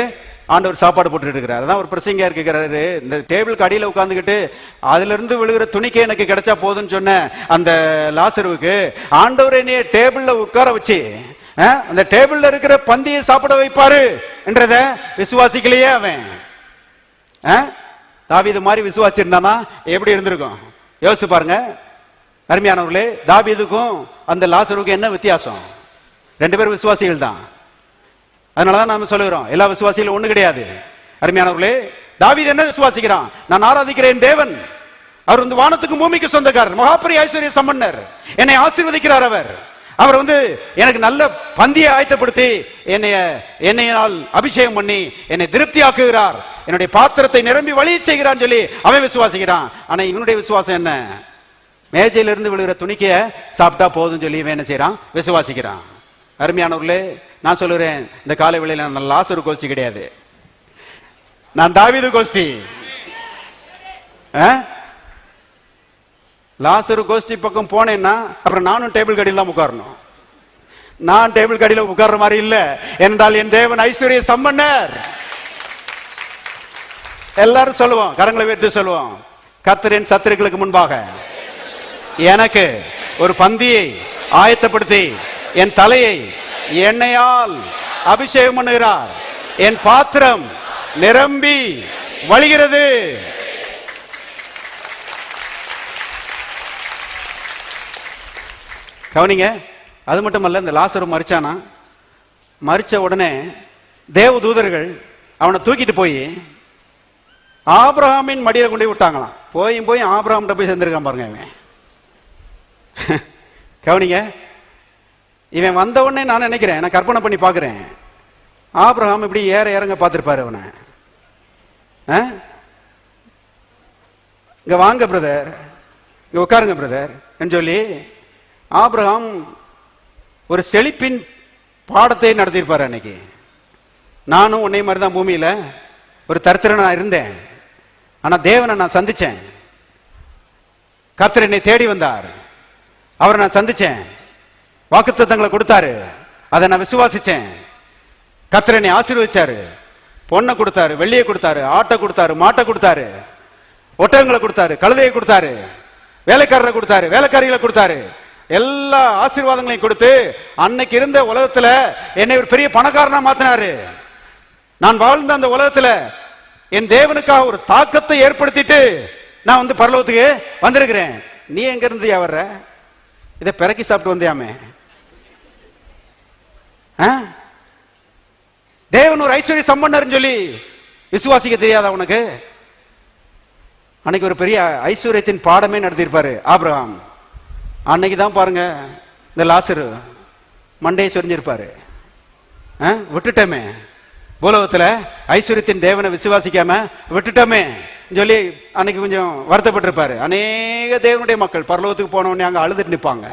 ஆண்டவர் சாப்பாடு போட்டு இருக்கிறார். அதான் ஒரு பிரசங்கியா இருக்கிறாரு, இந்த டேபிளுக்கு அடியில உட்கார்ந்துகிட்டு அதுல இருந்து விழுகிற துணிக்கே எனக்கு கிடைச்சா போதுன்னு சொன்ன அந்த லாசருவுக்கு ஆண்டவர் என்னைய டேபிள்ல உட்கார வச்சு அந்த டேபிள்ல இருக்கிற பந்தியை சாப்பிட வைப்பாரு என்றத விசுவாசிக்கலையே அவன். தாவீது மாதிரி விசுவாசிச்சிருந்தானா எப்படி இருந்திருக்கும்? யோசித்து பாருங்க அருமையானவர்களே. தாவீதுக்கும் அந்த லாசருக்கும் என்ன வித்தியாசம்? ரெண்டு பேரும் விசுவாசிகள் தான். அதனாலதான் நாம சொல்லுகிறோம், எல்லா விசுவாசிகளும் ஒண்ணு கிடையாது. அருமையானவர்களே, தாவீது என்ன விசுவாசிக்கிறான்? நான் ஆராதிக்கிறேன் தேவன், அவர் வந்து வானத்துக்கு பூமிக்கு சொந்தக்காரர், மகாபெரிய ஐஸ்வர்ய சம்பன்னர், என்னை ஆசீர்வதிக்கிறார். அவர் வந்து எனக்கு நல்ல பந்தியை ஆயத்தப்படுத்தி என்னையால் அபிஷேகம் பண்ணி என்னை திருப்தி ஆக்குகிறார், என்னுடைய பாத்திரத்தை நிரம்பி வழி செய்கிறான் சொல்லி அவன் விசுவாசிக்கிறான். ஆனா இவனுடைய விசுவாசம் என்ன? மேஜையிலிருந்து விழுகிற துணிக்கைய சாப்பிட்டா போதும் சொல்லி இவன் என்ன செய்யறான்? விசுவாசிக்கிறான். அருமையானவர்களே, நான் சொல்லுறேன், இந்த காலை வேளையில நான் லாசரு கோஷ்டி கிடையாது, நான் தாவீது கோஷ்டி. லாசரு கோஷ்டி பக்கம் போனேன்னா அப்புறம் நானும் டேபிள் கடியில் தான் உட்காரணும். நான் டேபிள் கடியில உட்கார்ற மாதிரி இல்ல, என்றால் என் தேவன் ஐஸ்வர்ய சம்பன்னர். எல்லாரும் சொல்லுவோம், கரங்களை உயர்த்தி சொல்லுவோம், கர்த்தரின் சத்துருக்களுக்கு முன்பாக எனக்கு ஒரு பந்தியை ஆயத்தப்படுத்தி என் தலையை எண்ணெயால் அபிஷேகம் பண்ணுகிறார், என் பாத்திரம் நிரம்பி வழிகிறது. கவனிங்க, அது மட்டுமல்ல, இந்த லாசரு மரிச்சானா, மரிச்ச உடனே தேவ தூதர்கள் அவனை தூக்கிட்டு போய் ஆபிரகாமின் மடியில கொண்டு விட்டாங்களாம். போய் ஆபிரகாம் போய் சேர்ந்திருக்கான் பாருங்க. கவனிங்க, இவன் வந்த உடனே நான் நினைக்கிறேன், நான் கற்பனை பண்ணி பார்க்கிறேன், ஆபிரகாம் இப்படி ஏற இறங்க பார்த்திருப்பாரு அவனை. இங்க வாங்க பிரதர், இங்க உட்காருங்க பிரதர் சொல்லி ஆபிரகாம் ஒரு செழிப்பின் பாடத்தை நடத்தியிருப்பாரு. அன்னைக்கு நானும் உன்னை மாதிரி தான் பூமியில ஒரு தரித்திரனா இருந்தேன். ஆனா தேவனை நான் சந்திச்சேன். கர்த்தர் என்னை தேடி வந்தார், அவரை நான் சந்திச்சேன், வாக்குத்தத்தங்களை கொடுத்தாரு, அதை நான் விசுவாசிச்சேன். கர்த்தர் என்னை ஆசீர்வதிச்சாரு, பொண்ணை கொடுத்தாரு, வெள்ளியை கொடுத்தாரு, ஆட்டை கொடுத்தாரு, மாட்டை கொடுத்தாரு, ஒட்டகங்களை கொடுத்தாரு, கழுதையை கொடுத்தாரு, வேலைக்காரரை கொடுத்தாரு, வேலைக்காரிகளை கொடுத்தாரு, எல்லா ஆசீர்வாதங்களையும் கொடுத்து அன்னைக்கு இருந்த உலகத்துல என்னை ஒரு பெரிய பணக்காரனா மாத்தினாரு. நான் வாழ்ந்த அந்த உலகத்துல என் தேவனுக்காக ஒரு தாக்கத்தை ஏற்படுத்திட்டு நான் வந்து பரலோகத்துக்கு வந்திருக்கிறேன். நீ எங்க இருந்து வர்ற? இதை பிறக்கி சாப்பிட்டு வந்தியாமே. தேவன் ஒரு ஐஸ்வர்ய சம்பந்தர் சொல்லி விசுவாசிக்க தெரியாதா உனக்கு? அன்னைக்கு ஒரு பெரிய ஐஸ்வர்யத்தின் பாடமே நடத்தியிருப்பாரு ஆபிரகாம். அன்னைக்கு தான் பாருங்க இந்த லாசரு மண்டையை சொரிஞ்சிருப்பாரு. விட்டுட்டோமே, பூலோகத்துல ஐஸ்வர்யத்தின் தேவனை விசுவாசிக்காம விட்டுட்டோமே சொல்லி அன்னைக்கு கொஞ்சம் வருத்தப்பட்டிருப்பாரு. அநேக தேவனுடைய மக்கள் பரலோகத்துக்கு போனவொடனே அங்க அழுதுட்டு நிற்பாங்க.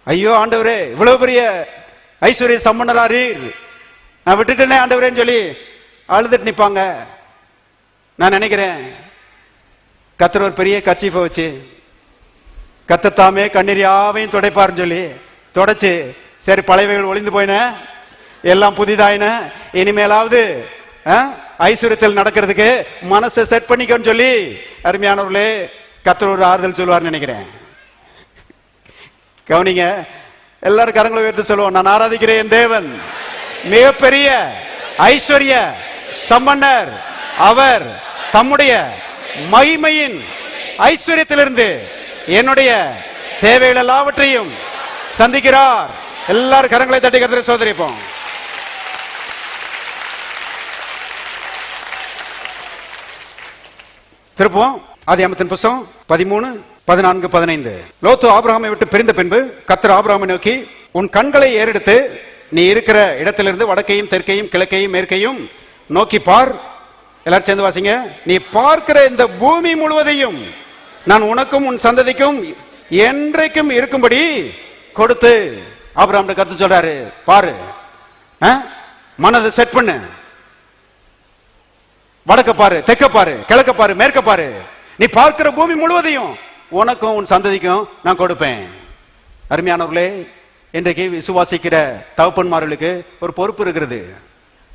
ஐயோ ஆண்டவரே, இவ்வளவு பெரிய ஐஸ்வர்ய சம்பந்தராரு, நான் விட்டுட்டேனே ஆண்டவரேன்னு சொல்லி அழுதுட்டு நிற்பாங்க. நான் நினைக்கிறேன் கர்த்தர் ஒரு பெரிய கர்ச்சீஃபை வச்சு கத்தத்தாமே கண்ணீர் யாவையும் துடைப்பாருன்னு சொல்லி தொடச்சு, சரி பழையவைகள் ஒளிந்து போயின, எல்லாம் புதிதாயின, இனிமேலாவது ஐஸ்வர்யத்தில் நடக்கிறதுக்கு மனசை செட் பண்ணிக்கன்னு சொல்லி அருமையானவர்களே கர்த்தர் ஒரு ஆறுதல் சொல்லுவார் நினைக்கிறேன். கவனிங்க, எல்லாரும் கரங்களை உயர்த்தி சொல்லுவோம், நான் ஆராதிக்கிறேன் என் தேவன் மிகப்பெரிய ஐஸ்வர்ய சம்பன்னர், அவர் தம்முடைய மகிமையின் ஐஸ்வர்யத்திலிருந்து என்னுடைய தேவைகள் எல்லாவற்றையும் சந்திக்கிறார். எல்லாரும் கரங்களை தட்டி கர்த்தரை சோதரிப்போம். திருப்போம் ஆதியாகமத்தின் புத்தகம் 13:14-15. லோத்து ஆபிரகாமை விட்டு பிரிந்த பின்பு கர்த்தர் ஆபிரகாமை நோக்கி, உன் கண்களை ஏறெடுத்து நீ இருக்கிற இடத்திலிருந்து வடக்கையும் தெற்கையும் கிழக்கையும் மேற்கையும் நோக்கி பார். எல்லாரும் சேர்ந்து வாசிங்க. நீ பார்க்கிற இந்த பூமி முழுவதையும் நான் உனக்கும் உன் சந்ததிக்கும் என்றைக்கும் இருக்கும்படி கொடுத்து. ஆபிரகாம் கருத்து சொல்றாரு, பாரு, மனதை செட் பண்ணு, வடக்க பாரு, தெற்க பாரு, கிழக்க பாரு, மேற்க பாரு, நீ பார்க்கிற பூமி முழுவதையும் உனக்கும் உன் சந்ததிக்கும் நான் கொடுப்பேன். அருமையானவர்களே, இன்றைக்கு விசுவாசிக்கிற தகப்பன்மார்களுக்கு ஒரு பொறுப்பு இருக்கிறது,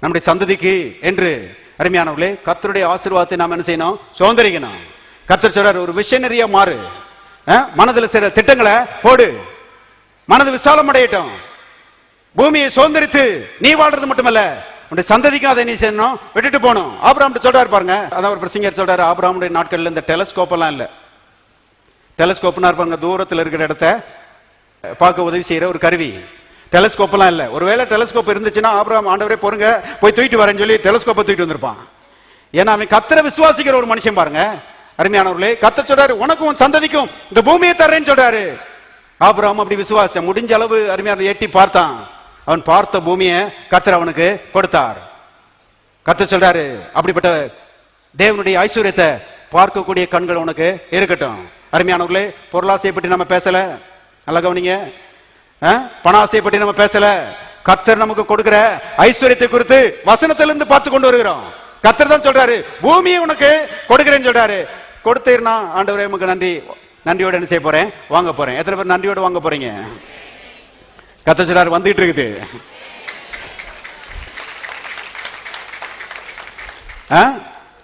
நம்முடைய சந்ததிக்கு என்று. அருமையானவர்களே, கர்த்தருடைய ஆசீர்வாதத்தை நாம் என்ன செய்யணும்? சுதந்திரிக்கணும். கர்த்தர் சொல்றாரு, ஒரு விஷனரியா மாறு, மனதில் சில திட்டங்களை போடு, மனது விசாலம் அடையட்டும், பூமியை சுதந்திரித்து நீ வாழ்றது மட்டுமல்ல உன்னுடைய சந்ததிக்கும் அதை நீ செய்யணும், விட்டுட்டு போகணும். ஆபிரகாம் சொல்றாரு பாருங்க, அதான் ஒரு பிரசங்கர் சொல்றாரு, ஆபிரகாமுடைய நாட்கள்ல இந்த டெலஸ்கோப் எல்லாம் இல்ல. டெலஸ்கோப்னா இருப்பாங்க, தூரத்தில் இருக்கிற இடத்த பார்க்க உதவி செய்யற ஒரு கருவி. டெலஸ்கோப் எல்லாம் இல்ல. ஒருவேளை டெலஸ்கோப் இருந்துச்சுன்னா ஆபிரகாம் ஆண்டவரே பொறுங்க போய் தூக்கிட்டு வரேன்னு சொல்லி டெலஸ்கோப்பை தூக்கிட்டு வந்திருப்பான். ஏன்னா அவன் கர்த்தரை விசுவாசிக்கிற ஒரு மனுஷன் பாருங்க. அருமையானவர்களே, கர்த்தர் சொல்றாரு, உனக்கும் உன் சந்ததிக்கும் இந்த பூமியை தர்றேன்னு சொல்றாரு. ஆபிரகாம் அப்படி விசுவாசம் முடிஞ்ச அளவு அருமையான எட்டி பார்த்தான். அவன் பார்த்த பூமியை கர்த்தர் அவனுக்கு கொடுத்தார். கர்த்தர் சொல்றாரு, அப்படிப்பட்ட தேவனுடைய ஐஸ்வர்யத்தை பார்க்கக்கூடிய கண்கள் உனக்கு இருக்கட்டும். அருமையானவர்களே, பொருளாசையை பற்றி நம்ம பேசல, நல்லா கவனிங்க. பண ஆசையை பற்றி நம்ம பேசல, கர்த்தர் நமக்கு கொடுக்கிற ஐஸ்வர்யத்தை குறித்து வசனத்திலிருந்து பார்த்து கொண்டு வருகிறோம். கர்த்தர் தான் சொல்றாரு, பூமியை உனக்கு கொடுக்கிறேன்னு சொல்றாரு. கொடுத்தீர்னா ஆண்டவரே உமக்கு நன்றி, நன்றியோட என்ன செய்ய போறேன்? வாங்க போறேன். எத்தனை பேர் நன்றியோட வாங்க போறீங்க? கர்த்தர் சொல்றாரு, வந்துட்டு இருக்குது.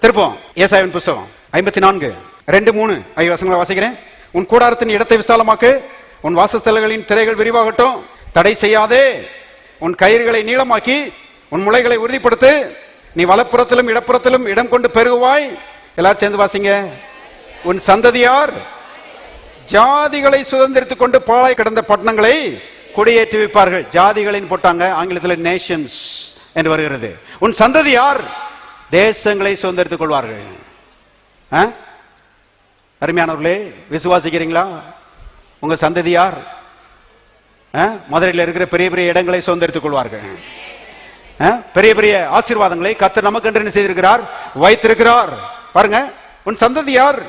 திருப்போம் ஏசாயாவின் புத்தகம் 54:2-3 வசனங்களை வாசிக்கிறேன். உன் கூடாரத்தின் இடத்தை விசாலமாக்கு, உன் வாசஸ்தலங்களின் திரைகள் விரிவாகட்டும், தடை செய்யாதே, உன் கயிறுகளை நீளமாக்கி உன் முளைகளை உறுதிப்படுத்து, நீ வலப்புறத்திலும் இடப்புறத்திலும் இடம் கொண்டு பெருகுவாய். எல்லாரும் சேர்ந்து வாசிங்க. உன் சந்ததியார் ஜாதிகளை சுதந்திரித்துக் கொண்டு பாழாய் கிடந்த பட்டணங்களை குடியேற்றி வைப்பார்கள். ஜாதிகளின் போட்டாங்க, ஆங்கிலத்தில் நேஷன்ஸ் என்று வருகிறது. உன் சந்ததியார் தேசங்களை சுதந்திரித்துக் கொள்வார்கள். அருமையானவர்களே, விசுவாசிக்கிறீங்களா? உங்க சந்ததியார் மதுரையில் இருக்கிற பெரிய பெரிய இடங்களை சுதந்திரித்துக் கொள்வார்கள். பெரிய பெரிய ஆசீர்வாதங்களை கர்த்தர் நமக்கு என்று என்ன செய்திருக்கிறார், வைத்திருக்கிறார். பாருங்க, உன் சந்ததியார்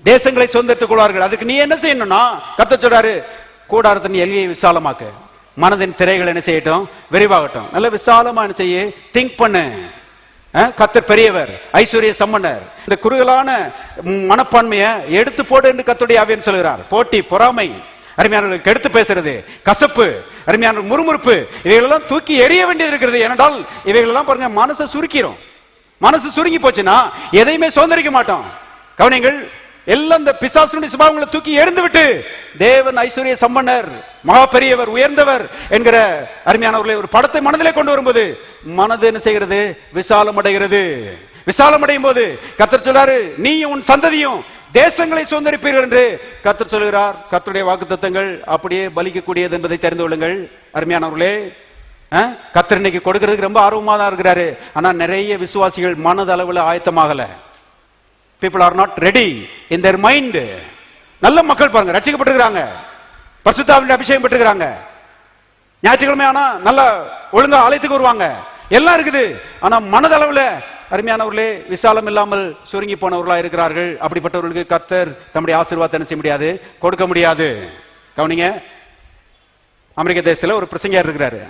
தேசங்களை சுதந்திரித்துக் கொள்வார்கள். அதுக்கு நீ என்ன செய்யணும்னா, கர்த்தர் சொல்றாரு, கூடாரத்தின் எல்லையை விசாலமாக்க, மனதின் திரைகள் என்ன செய்யட்டும், விரிவாகட்டும். நல்ல விசாலமா என்ன செய்ய, திங்க் பண்ணு. கர்த்தர் பெரியவர், ஐஸ்வர்ய சம்பன்னர். இந்த குறுகலான மனப்பான்மையை எடுத்து போடு என்று கர்த்தருடைய ஆவியானவர் சொல்கிறார். போட்டி, பொறாமை, அருமையானவர்களுக்கு எடுத்து பேசுறது, கசப்பு, அருமையான முறுமுறுப்பு, இவைகளெல்லாம் தூக்கி எறிய வேண்டியது இருக்கிறது. ஏனென்றால் இவைகளெல்லாம் பாருங்க, மனசை சுருக்கிறோம். மனசு சுருங்கி போச்சுன்னா எதையுமே சுதந்திரிக்க மாட்டோம். கவனிங்கள், எல்லாம் இந்த பிசாசுடைய சுபாவங்களை தூக்கி எறிந்து விட்டு, தேவன் ஐஸ்வர்ய சம்பன்னர், மகா பெரியவர், உயர்ந்தவர் என்கிற அருமையானவர்களை ஒரு படத்தை மனதிலே கொண்டு வரும்போது மனது என்ன செய்கிறது, விசாலம் அடைகிறது. விசாலம் அடையும் போது கர்த்தர் சொல்றாரு, நீயும் உன் சந்ததியும் தேசங்களை சுதந்திரிப்பீர்கள் என்று கர்த்தர் சொல்கிறார். கர்த்தருடைய வாக்குத்தத்தங்கள் அப்படியே பலிக்கக்கூடியது என்பதை தெரிந்து கொள்ளுங்கள். அருமையானவர்களே, கர்த்தர் இன்னைக்கு கொடுக்கிறதுக்கு ரொம்ப ஆர்வமா தான் இருக்கிறாரு. ஆனா நிறைய விசுவாசிகள் மனதளவுல ஆயத்தமாகல. people are not ready in their mind. நல்ல மக்கள் பாருங்க, ரட்சிக்கப்பட்டிருக்கிறாங்க, பரிசுத்த ஆவியின் அபிஷேகம் பெற்றிருக்கிறாங்க, ஞாயிற்றுக்கிழமை ஆனா நல்ல ஒழுங்கா ஆலயத்துக்கு வருவாங்க, எல்லாம் இருக்குது. ஆனா மனதளவுல அருமையானவர்களே விசாலம் இல்லாமல் சுருங்கி போனவர்களா இருக்கிறார்கள். அப்படிப்பட்டவர்களுக்கு கர்த்தர் தம்முடைய ஆசீர்வாதத்தை என்ன செய்ய முடியாது, கொடுக்க முடியாது. கவனிங்க, அமெரிக்க தேசத்துல ஒரு பிரசங்கியார் இருக்கிறாரு.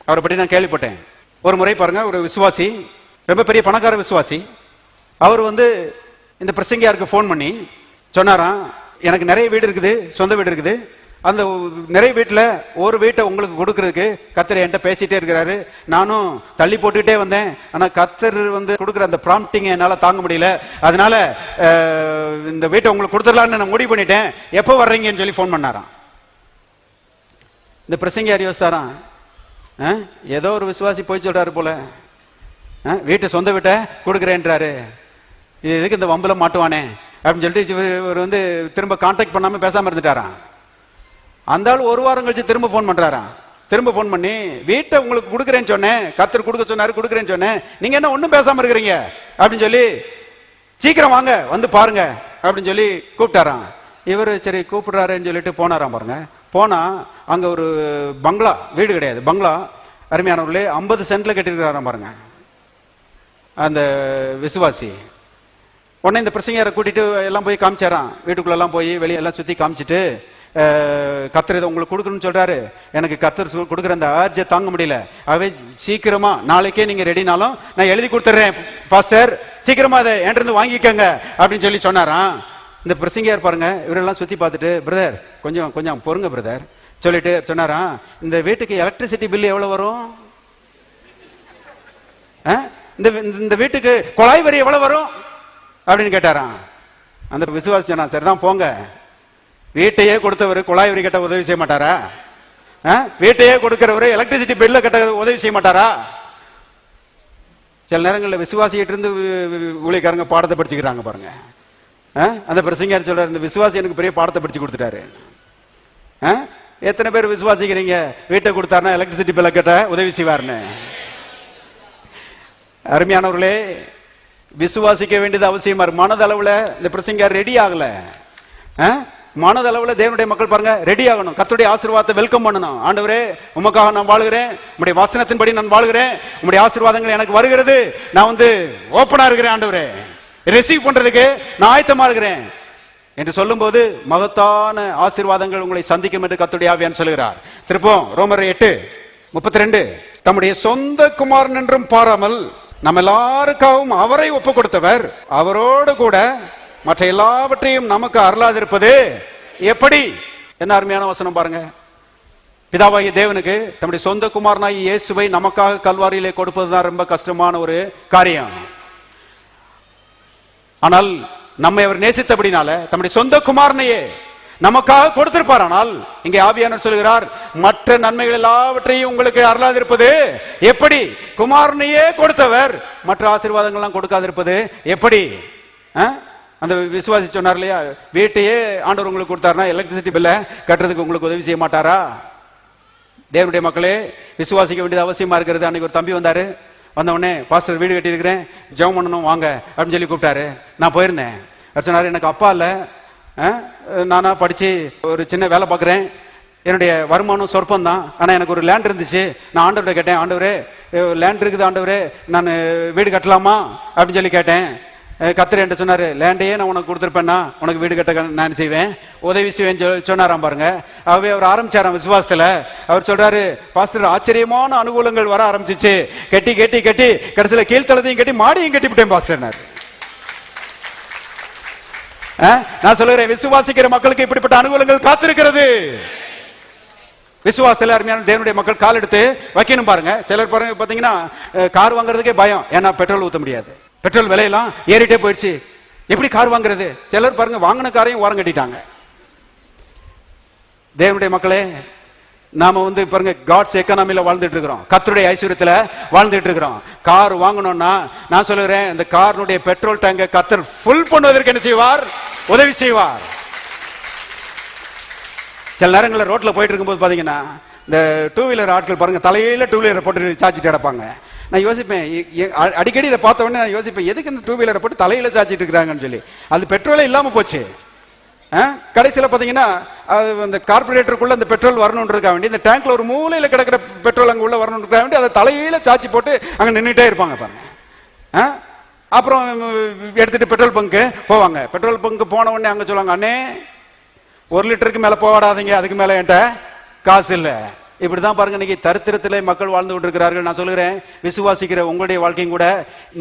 அவரை பற்றி நான் கேள்விப்பட்டேன். ஒரு முறை பாருங்க, ஒரு விசுவாசி, ரொம்ப பெரிய பணக்கார விசுவாசி, அவர் இந்த பிரசங்கியாருக்கு போன் பண்ணி சொன்னாராம், எனக்கு நிறைய வீடு இருக்குது, சொந்த வீடு இருக்குது, அந்த நிறைய வீட்டுல ஒரு வீட்டை உங்களுக்கு கொடுக்கறதுக்கு கர்த்தர் என்கிட்ட பேசிட்டே இருக்கிறாரு. நானும் தள்ளி போட்டுக்கிட்டே வந்தேன். ஆனா கர்த்தர் கொடுக்குற அந்த ப்ராம்ப்டிங் என்னால தாங்க முடியல. அதனால இந்த வீட்டை உங்களுக்கு கொடுத்துடலான்னு நான் முடிவு பண்ணிட்டேன், எப்போ வர்றீங்கன்னு சொல்லி போன் பண்ணாராம். இந்த பிரசங்கியார் யோசித்தாராம், ஏதோ ஒரு விசுவாசி போய் சொல்றாரு போல, வீட்டை சொந்த வீட்டை கொடுக்குறேன்றாரு, இது எதுக்கு இந்த வம்புல மாட்டுவானே அப்படின்னு சொல்லிட்டு இவர் திரும்ப கான்டாக்ட் பண்ணாம பேசாம இருந்துட்டாராம். அந்த ஆள் ஒரு வாரம் கழிச்சு திரும்ப போன் பண்றாராம். திரும்ப போன் பண்ணி, வீட்டை உங்களுக்கு கொடுக்குறேன்னு சொன்னேன், கர்த்தர் கொடுக்க சொன்னாரு, கொடுக்குறேன்னு சொன்னேன், நீங்க என்ன ஒன்னும் பேசாம இருக்கிறீங்க அப்படின்னு சொல்லி, சீக்கிரம் வாங்க வந்து பாருங்க அப்படின்னு சொல்லி கூப்பிட்டாராம். இவர் சரி கூப்பிடுறாருன்னு சொல்லிட்டு போனாராம். பாருங்க, போனா அங்க ஒரு பங்களா, வீடு கிடையாது, பங்களா, அருமையானவர்களே 50 சென்ட்ல கட்டிருக்கிறாராம். பாருங்க அந்த விசுவாசி. உடனே இந்த பிரசங்கியாரை கூட்டிட்டு எல்லாம் போய் காமிச்சாராம். வீட்டுக்குள்ள எல்லாம் போய் வெளியே எல்லாம் சுத்தி காமிச்சிட்டு, கர்த்தர் இதை உங்களுக்கு கொடுக்கணும்னு சொல்றாரு, எனக்கு கர்த்தர் கொடுக்குற அந்த ஆர்ஜை தாங்க முடியல, அவை சீக்கிரமா நாளைக்கே நீங்க ரெடினாலும் நான் எழுதி கொடுத்துட்றேன் பாஸ்டர், சீக்கிரமா அதை என்கிட்ட வாங்கிக்கங்க அப்படின்னு சொல்லி சொன்னாராம். இந்த பிரசங்கியார் பாருங்க, இவரெல்லாம் சுத்தி பார்த்துட்டு, பிரதர் கொஞ்சம் கொஞ்சம் பொறுங்க பிரதர் சொல்லிட்டு சொன்னாராம், இந்த வீட்டுக்கு எலக்ட்ரிசிட்டி பில் எவ்வளவு வரும், இந்த வீட்டுக்கு குழாய் வரி எவ்வளவு வரும் அப்படின்னு கேட்டாராம். அந்த விசுவாசி சொன்னா, சரிதான் போங்க, வீட்டையே கொடுத்தவர் குழாய் வரி கட்ட உதவி செய்ய மாட்டாரா, வீட்டையே கொடுக்கிறவர் எலக்ட்ரிசிட்டி பில்ல கட்ட உதவி செய்ய மாட்டாரா? சில நேரங்களில் விசுவாசிகிட்டு இருந்து ஊழியக்காரங்க பாடத்தை படிச்சுக்கிறாங்க பாருங்க. அந்த பிரசங்கியார் சொல்றாரு, இந்த விசுவாசி எனக்கு பெரிய பாடத்தை படிச்சு கொடுத்துட்டாரு. எத்தனை பேர் விசுவாசிக்கிறீங்க, வீட்டை கொடுத்தாருன்னா எலக்ட்ரிசிட்டி பில்ல கட்ட உதவி செய்வார்னு? அருமையானவர்களே, விசுவாசிக்க வேண்டியது அவசியமா இருக்கு. மனதளவுல இந்த பிரசங்கியார் ரெடி ஆகல. மனதளவுல தேவனுடைய மக்கள் பாருங்க ரெடி ஆகணும். கர்த்தருடைய ஆசீர்வாதத்தை வெல்கம் பண்ணணும். ஆண்டவரே உமக்காக நான் வாழுகிறேன், உம்முடைய வசனத்தின்படி நான் வாழுகிறேன், உம்முடைய ஆசீர்வாதங்கள் எனக்கு வருகிறது, நான் ஓப்பனா இருக்கிறேன், ஆண்டவரே ரிசீவ் பண்றதுக்கு நான் ஆயத்தமா இருக்கிறேன் என்று சொல்லும்போது மகத்தான ஆசீர்வாதங்கள் உங்களை சந்திக்கும் என்று கர்த்தருடைய ஆவியானவர் சொல்கிறார். திருப்போம் ரோமர் 8:32, தம்முடைய சொந்த குமாரன் என்றும் பாராமல் நம்ம எல்லாருக்காகவும் அவரை ஒப்பு கொடுத்தவர், அவரோடு கூட மற்ற எல்லாவற்றையும் நமக்கு அருளாதிருப்பது எப்படி? என்ன அருமையான வசனம் பாருங்க. பிதாவாகிய தேவனுக்கு தம்முடைய சொந்த குமாரனாகிய இயேசுவை நமக்காக கல்வாரியிலே கொடுப்பதுதான் ரொம்ப கஷ்டமான ஒரு காரியம். ஆனால் நம்மை அவர் நேசித்தபடினால தம்முடைய சொந்த குமாரனையே நமக்காக கொடுத்திருப்பார். ஆனால் இங்கே ஆவியானவர் சொல்கிறார், மற்ற நன்மைகள் எல்லாவற்றையும் உங்களுக்கு அருளாதிருப்பது எப்படி? குமாரனையே கொடுத்தவர் மற்ற ஆசீர்வாதங்கள் எல்லாம் கொடுக்காதிருப்பது எப்படி? அந்த விசுவாசி சொன்னார் இல்லையா, வீட்டையே ஆண்டவர் உங்களுக்கு கொடுத்தாருன்னா எலக்ட்ரிசிட்டி பில்ல கட்டுறதுக்கு உங்களுக்கு உதவி செய்ய மாட்டாரா? தேவனுடைய மக்களே, விசுவாசிக்க வேண்டியது அவசியமா இருக்கிறது. அன்னைக்கு ஒரு தம்பி வந்தாரு. வந்த உடனே, பாஸ்டர் வீடு கட்டியிருக்கிறேன், ஜெபம் பண்ணணும் வாங்க அப்படின்னு சொல்லி கூப்பிட்டாரு. நான் போயிருந்தேன். சொன்னாரு, எனக்கு அப்பா இல்ல, நானா படிச்சு ஒரு சின்ன வேலை பார்க்குறேன், என்னுடைய வருமானம் சொற்பம் தான், ஆனால் எனக்கு ஒரு லேண்ட் இருந்துச்சு. நான் ஆண்டவர்கிட்ட கேட்டேன், ஆண்டவரே லேண்ட் இருக்குது ஆண்டவரே, நான் வீடு கட்டலாமா அப்படின்னு சொல்லி கேட்டேன். கர்த்தர் என்கிட்ட சொன்னாரு, லேண்டையே நான் உனக்கு கொடுத்துருப்பேன்னா உனக்கு வீடு கட்ட நான் செய்வேன், உதவி செய்வேன் சொன்னாராம் பாருங்க. ஆகவே அவர் ஆரம்பிச்சாராம் விசுவாசத்துல. அவர் சொல்றாரு, பாஸ்டர் ஆச்சரியமான அனுகூலங்கள் வர ஆரம்பிச்சிச்சு, கட்டி கட்டி கட்டி கடைசியில கீழ்த்தளத்தையும் கட்டி மாடியும் கட்டி விட்டேன் பாஸ்டர். நான் சொல்லுறேன், விசுவாசிக்கிற மக்களுக்கு இப்படிப்பட்ட அனுகூலங்கள் காத்திருக்கிறது. விசுவாசத்துல அருமையான தேவனுடைய மக்கள் கால் எடுத்து வைக்கணும் பாருங்க. சிலர் பாருங்க பாத்தீங்கன்னா கார் வாங்குறதுக்கே பயம், ஏன்னா பெட்ரோல் ஊத்த முடியாது, பெட்ரோல் விலையெல்லாம் ஏறிட்டே போயிடுச்சு, எப்படி கார் வாங்குறது? சிலர் பாருங்க வாங்கின காரையும் ஓரம் கட்டிட்டாங்க. தேவனுடைய மக்களே, நாம பாருங்க காட்ஸ் எக்கானமில வாழ்ந்துட்டு இருக்கிறோம், கர்த்தருடைய ஐஸ்வரியத்துல வாழ்ந்துட்டு இருக்கிறோம். கார் வாங்கணும்னா நான் சொல்லுறேன், இந்த காரினுடைய பெட்ரோல் டேங்கை கர்த்தர் ஃபுல் பண்ணுவதற்கு என்ன செய்வார்? உதவி செய்வார். சில நேரங்களில் ரோட்ல போயிட்டு இருக்கும்போது பாத்தீங்கன்னா இந்த டூ வீலர் ஆட்கள் பாருங்க தலையில டூ வீலரை போட்டு சாச்சிட்டு கிடப்பாங்க. நான் யோசிப்பேன், அடிக்கடி இதை பார்த்த உடனே நான் யோசிப்பேன், எதுக்கு இந்த டூ வீலரை போட்டு தலையில சாச்சிட்டு இருக்கிறாங்கன்னு சொல்லி. அது பெட்ரோலே இல்லாம போச்சு. கடைசியில் பாத்தீங்கன்னா அந்த கார்பரேட்டருக்குள்ள அந்த பெட்ரோல் வரணுன்றதுக்காக வேண்டி இந்த டேங்க்ல ஒரு மூலையில கிடக்கிற பெட்ரோல் அங்க உள்ள வரணுன்றதுக்காக வேண்டி அதை தலையில சாச்சி போட்டு அங்க நின்றுட்டே இருப்பாங்க பாருங்க. அப்புறம் எடுத்துட்டு பெட்ரோல் பங்கு போவாங்க. பெட்ரோல் பங்கு போன உடனே அங்க சொல்லுவாங்க, அண்ணே 1 லிட்டருக்கு மேல போகாதீங்க, அதுக்கு மேல என்கிட்ட காசு இல்ல. இப்படிதான் பாருங்க இன்னைக்கு தரித்திரத்திலே மக்கள் வாழ்ந்து கொண்டிருக்கிறார்கள். நான் சொல்லுகிறேன், விசுவாசிக்கிற உங்களுடைய வாழ்க்கையும் கூட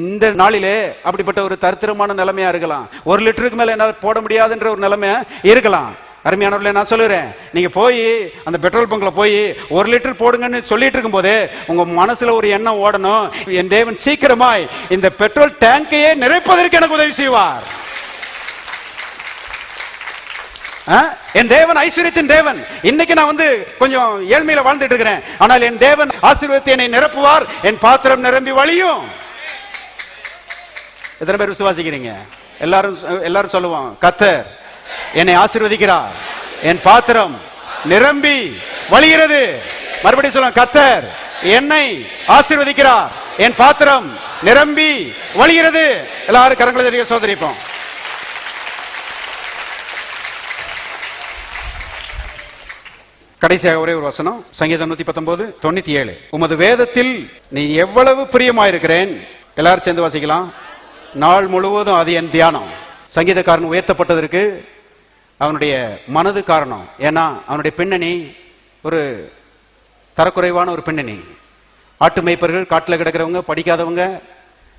இந்த நாளிலே அப்படிப்பட்ட ஒரு தரித்திரமான நிலைமையா இருக்கலாம். 1 லிட்டருக்கு மேல என்னால் போட முடியாதுன்ற ஒரு நிலைமை இருக்கலாம். அருமையானவர்களே, நான் சொல்லுறேன், நீங்க போய் அந்த பெட்ரோல் பங்க்ல போய் 1 லிட்டர் போடுங்கன்னு சொல்லிட்டு இருக்கும் போதே உங்க மனசுல ஒரு எண்ணம் ஓடணும், என் தேவன் சீக்கிரமாய் இந்த பெட்ரோல் டேங்கையே நிறைப்பதற்கு எனக்கு உதவி செய்வார். என் தேவன் ஐஸ்வரியத்தின் தேவன். இன்னைக்கு நான் கொஞ்சம் ஏழ்மையில வாழ்ந்துட்டு இருக்கிறேன், ஆனால் என் தேவன் ஆசீர்வாதத்தை என்னை நிரப்புவார், என் பாத்திரம் நிரம்பி வழியும். எத்தனை பேர் விசுவாசிக்கிறீங்க? எல்லாரும் சொல்லுவோம், கர்த்தர் என்னை ஆசீர்வதிக்கிறார், என் பாத்திரம் நிரம்பி வழிகிறது. மறுபடியும் சொல்லுங்க, கர்த்தர் என்னை ஆசீர்வதிக்கிறார், என் பாத்திரம் நிரம்பி வழிகிறது. எல்லாரும் கரங்களை தெரிய சோதரிப்போம். கடைசியாக ஒரே ஒரு வசனம், சங்கீதம் 119:97. உமது வேதத்தில் நீ எவ்வளவு பிரியமாயிருக்கிறேன். எல்லாரும் சேர்ந்து வாசிக்கலாம். நாள் முழுவதும் அது என் தியானம். சங்கீதக்காரன் உயர்த்தப்பட்டதற்கு அவனுடைய மனது காரணம். ஏன்னா அவனுடைய பின்னணி ஒரு தரக்குறைவான ஒரு பின்னணி. ஆட்டு மேய்ப்பர்கள், காட்டில் கிடக்கிறவங்க, படிக்காதவங்க,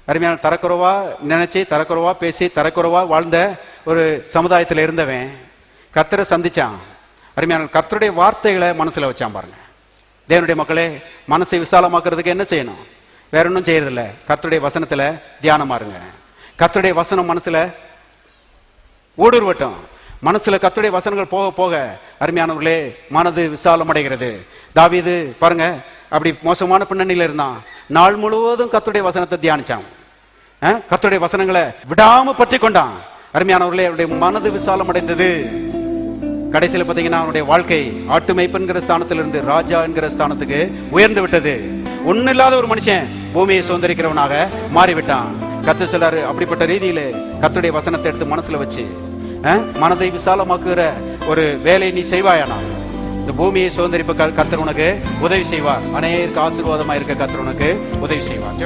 அருமையான தரக்குறைவா நினைச்சு தரக்குறைவா பேசி தரக்குறைவா வாழ்ந்த ஒரு சமுதாயத்தில் இருந்தவன் கர்த்தரை சந்திச்சான். அருமையான கர்த்தருடைய வார்த்தைகளை மனசுல வச்சான் பாருங்க. தேவனுடைய மக்களே, மனசை விசாலமாக்குறதுக்கு என்ன செய்யணும்? வேற ஒன்றும் செய்யறதில்ல, கர்த்தருடைய வசனத்துல தியானமா இருங்க. கர்த்தருடைய வசனம் மனசுல ஊடுருவட்டும். மனசுல கர்த்தருடைய வசனங்கள் போக போக அருமையானவர்களே மனது விசாலம் அடைகிறது. தாவீது பாருங்க அப்படி மோசமான பின்னணியில இருந்தான், நாள் முழுவதும் கர்த்தருடைய வசனத்தை தியானிச்சான், கர்த்தருடைய வசனங்களை விடாம பற்றி கொண்டான். அருமையானவர்களே, அவருடைய மனது விசாலம் அடைந்தது. கடைசியில் பாத்தீங்கன்னா அவனுடைய வாழ்க்கை ஆட்டு மேய்ப்பன்கிற ஸ்தானத்திலிருந்து ராஜா என்கிற ஸ்தானத்துக்கு உயர்ந்து விட்டது. ஒண்ணு இல்லாத ஒரு மனுஷன் பூமியை சுதந்திரிக்கிறவனாக மாறிவிட்டான். கர்த்தர் சொல்லாரு, அப்படிப்பட்ட ரீதியில கர்த்தருடைய வசனத்தை எடுத்து மனசுல வச்சு மனதை விசாலமாக்குகிற ஒரு வேலை நீ செய்வாயானா, இந்த பூமியை சுதந்திரிப்பு கர்த்தர் உனக்கு உதவி செய்வார். அநேகருக்கு ஆசீர்வாதமா இருக்க கர்த்தர் உனக்கு உதவி செய்வார்.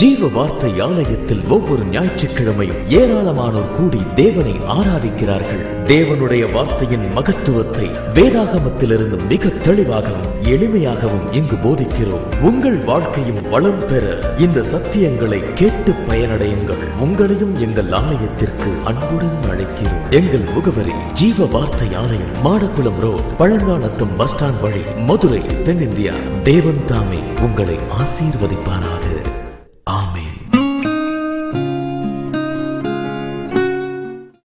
ஜீவ வார்த்தை ஆலயத்தில் ஒவ்வொரு ஞாயிற்றுக்கிழமையும் ஏராளமானோர் கூடி தேவனை ஆராதிக்கிறார்கள். தேவனுடைய வார்த்தையின் மகத்துவத்தை வேதாகமத்திலிருந்து மிக தெளிவாகவும் எளிமையாகவும் இங்கு போதிக்கிறோம். உங்கள் வாழ்க்கையும் வளம் பெற இந்த சத்தியங்களை கேட்டு பயனடையுங்கள். உங்களையும் எங்கள் ஆலயத்திற்கு அன்புடன் அழைக்கிறோம். எங்கள் முகவரி ஜீவ வார்த்தை ஆலயம், Madakkulam road, Palanganatham bus stand வழி, மதுரை, தென்னிந்தியா. தேவன் தாமே உங்களை ஆசீர்வதிப்பாராக.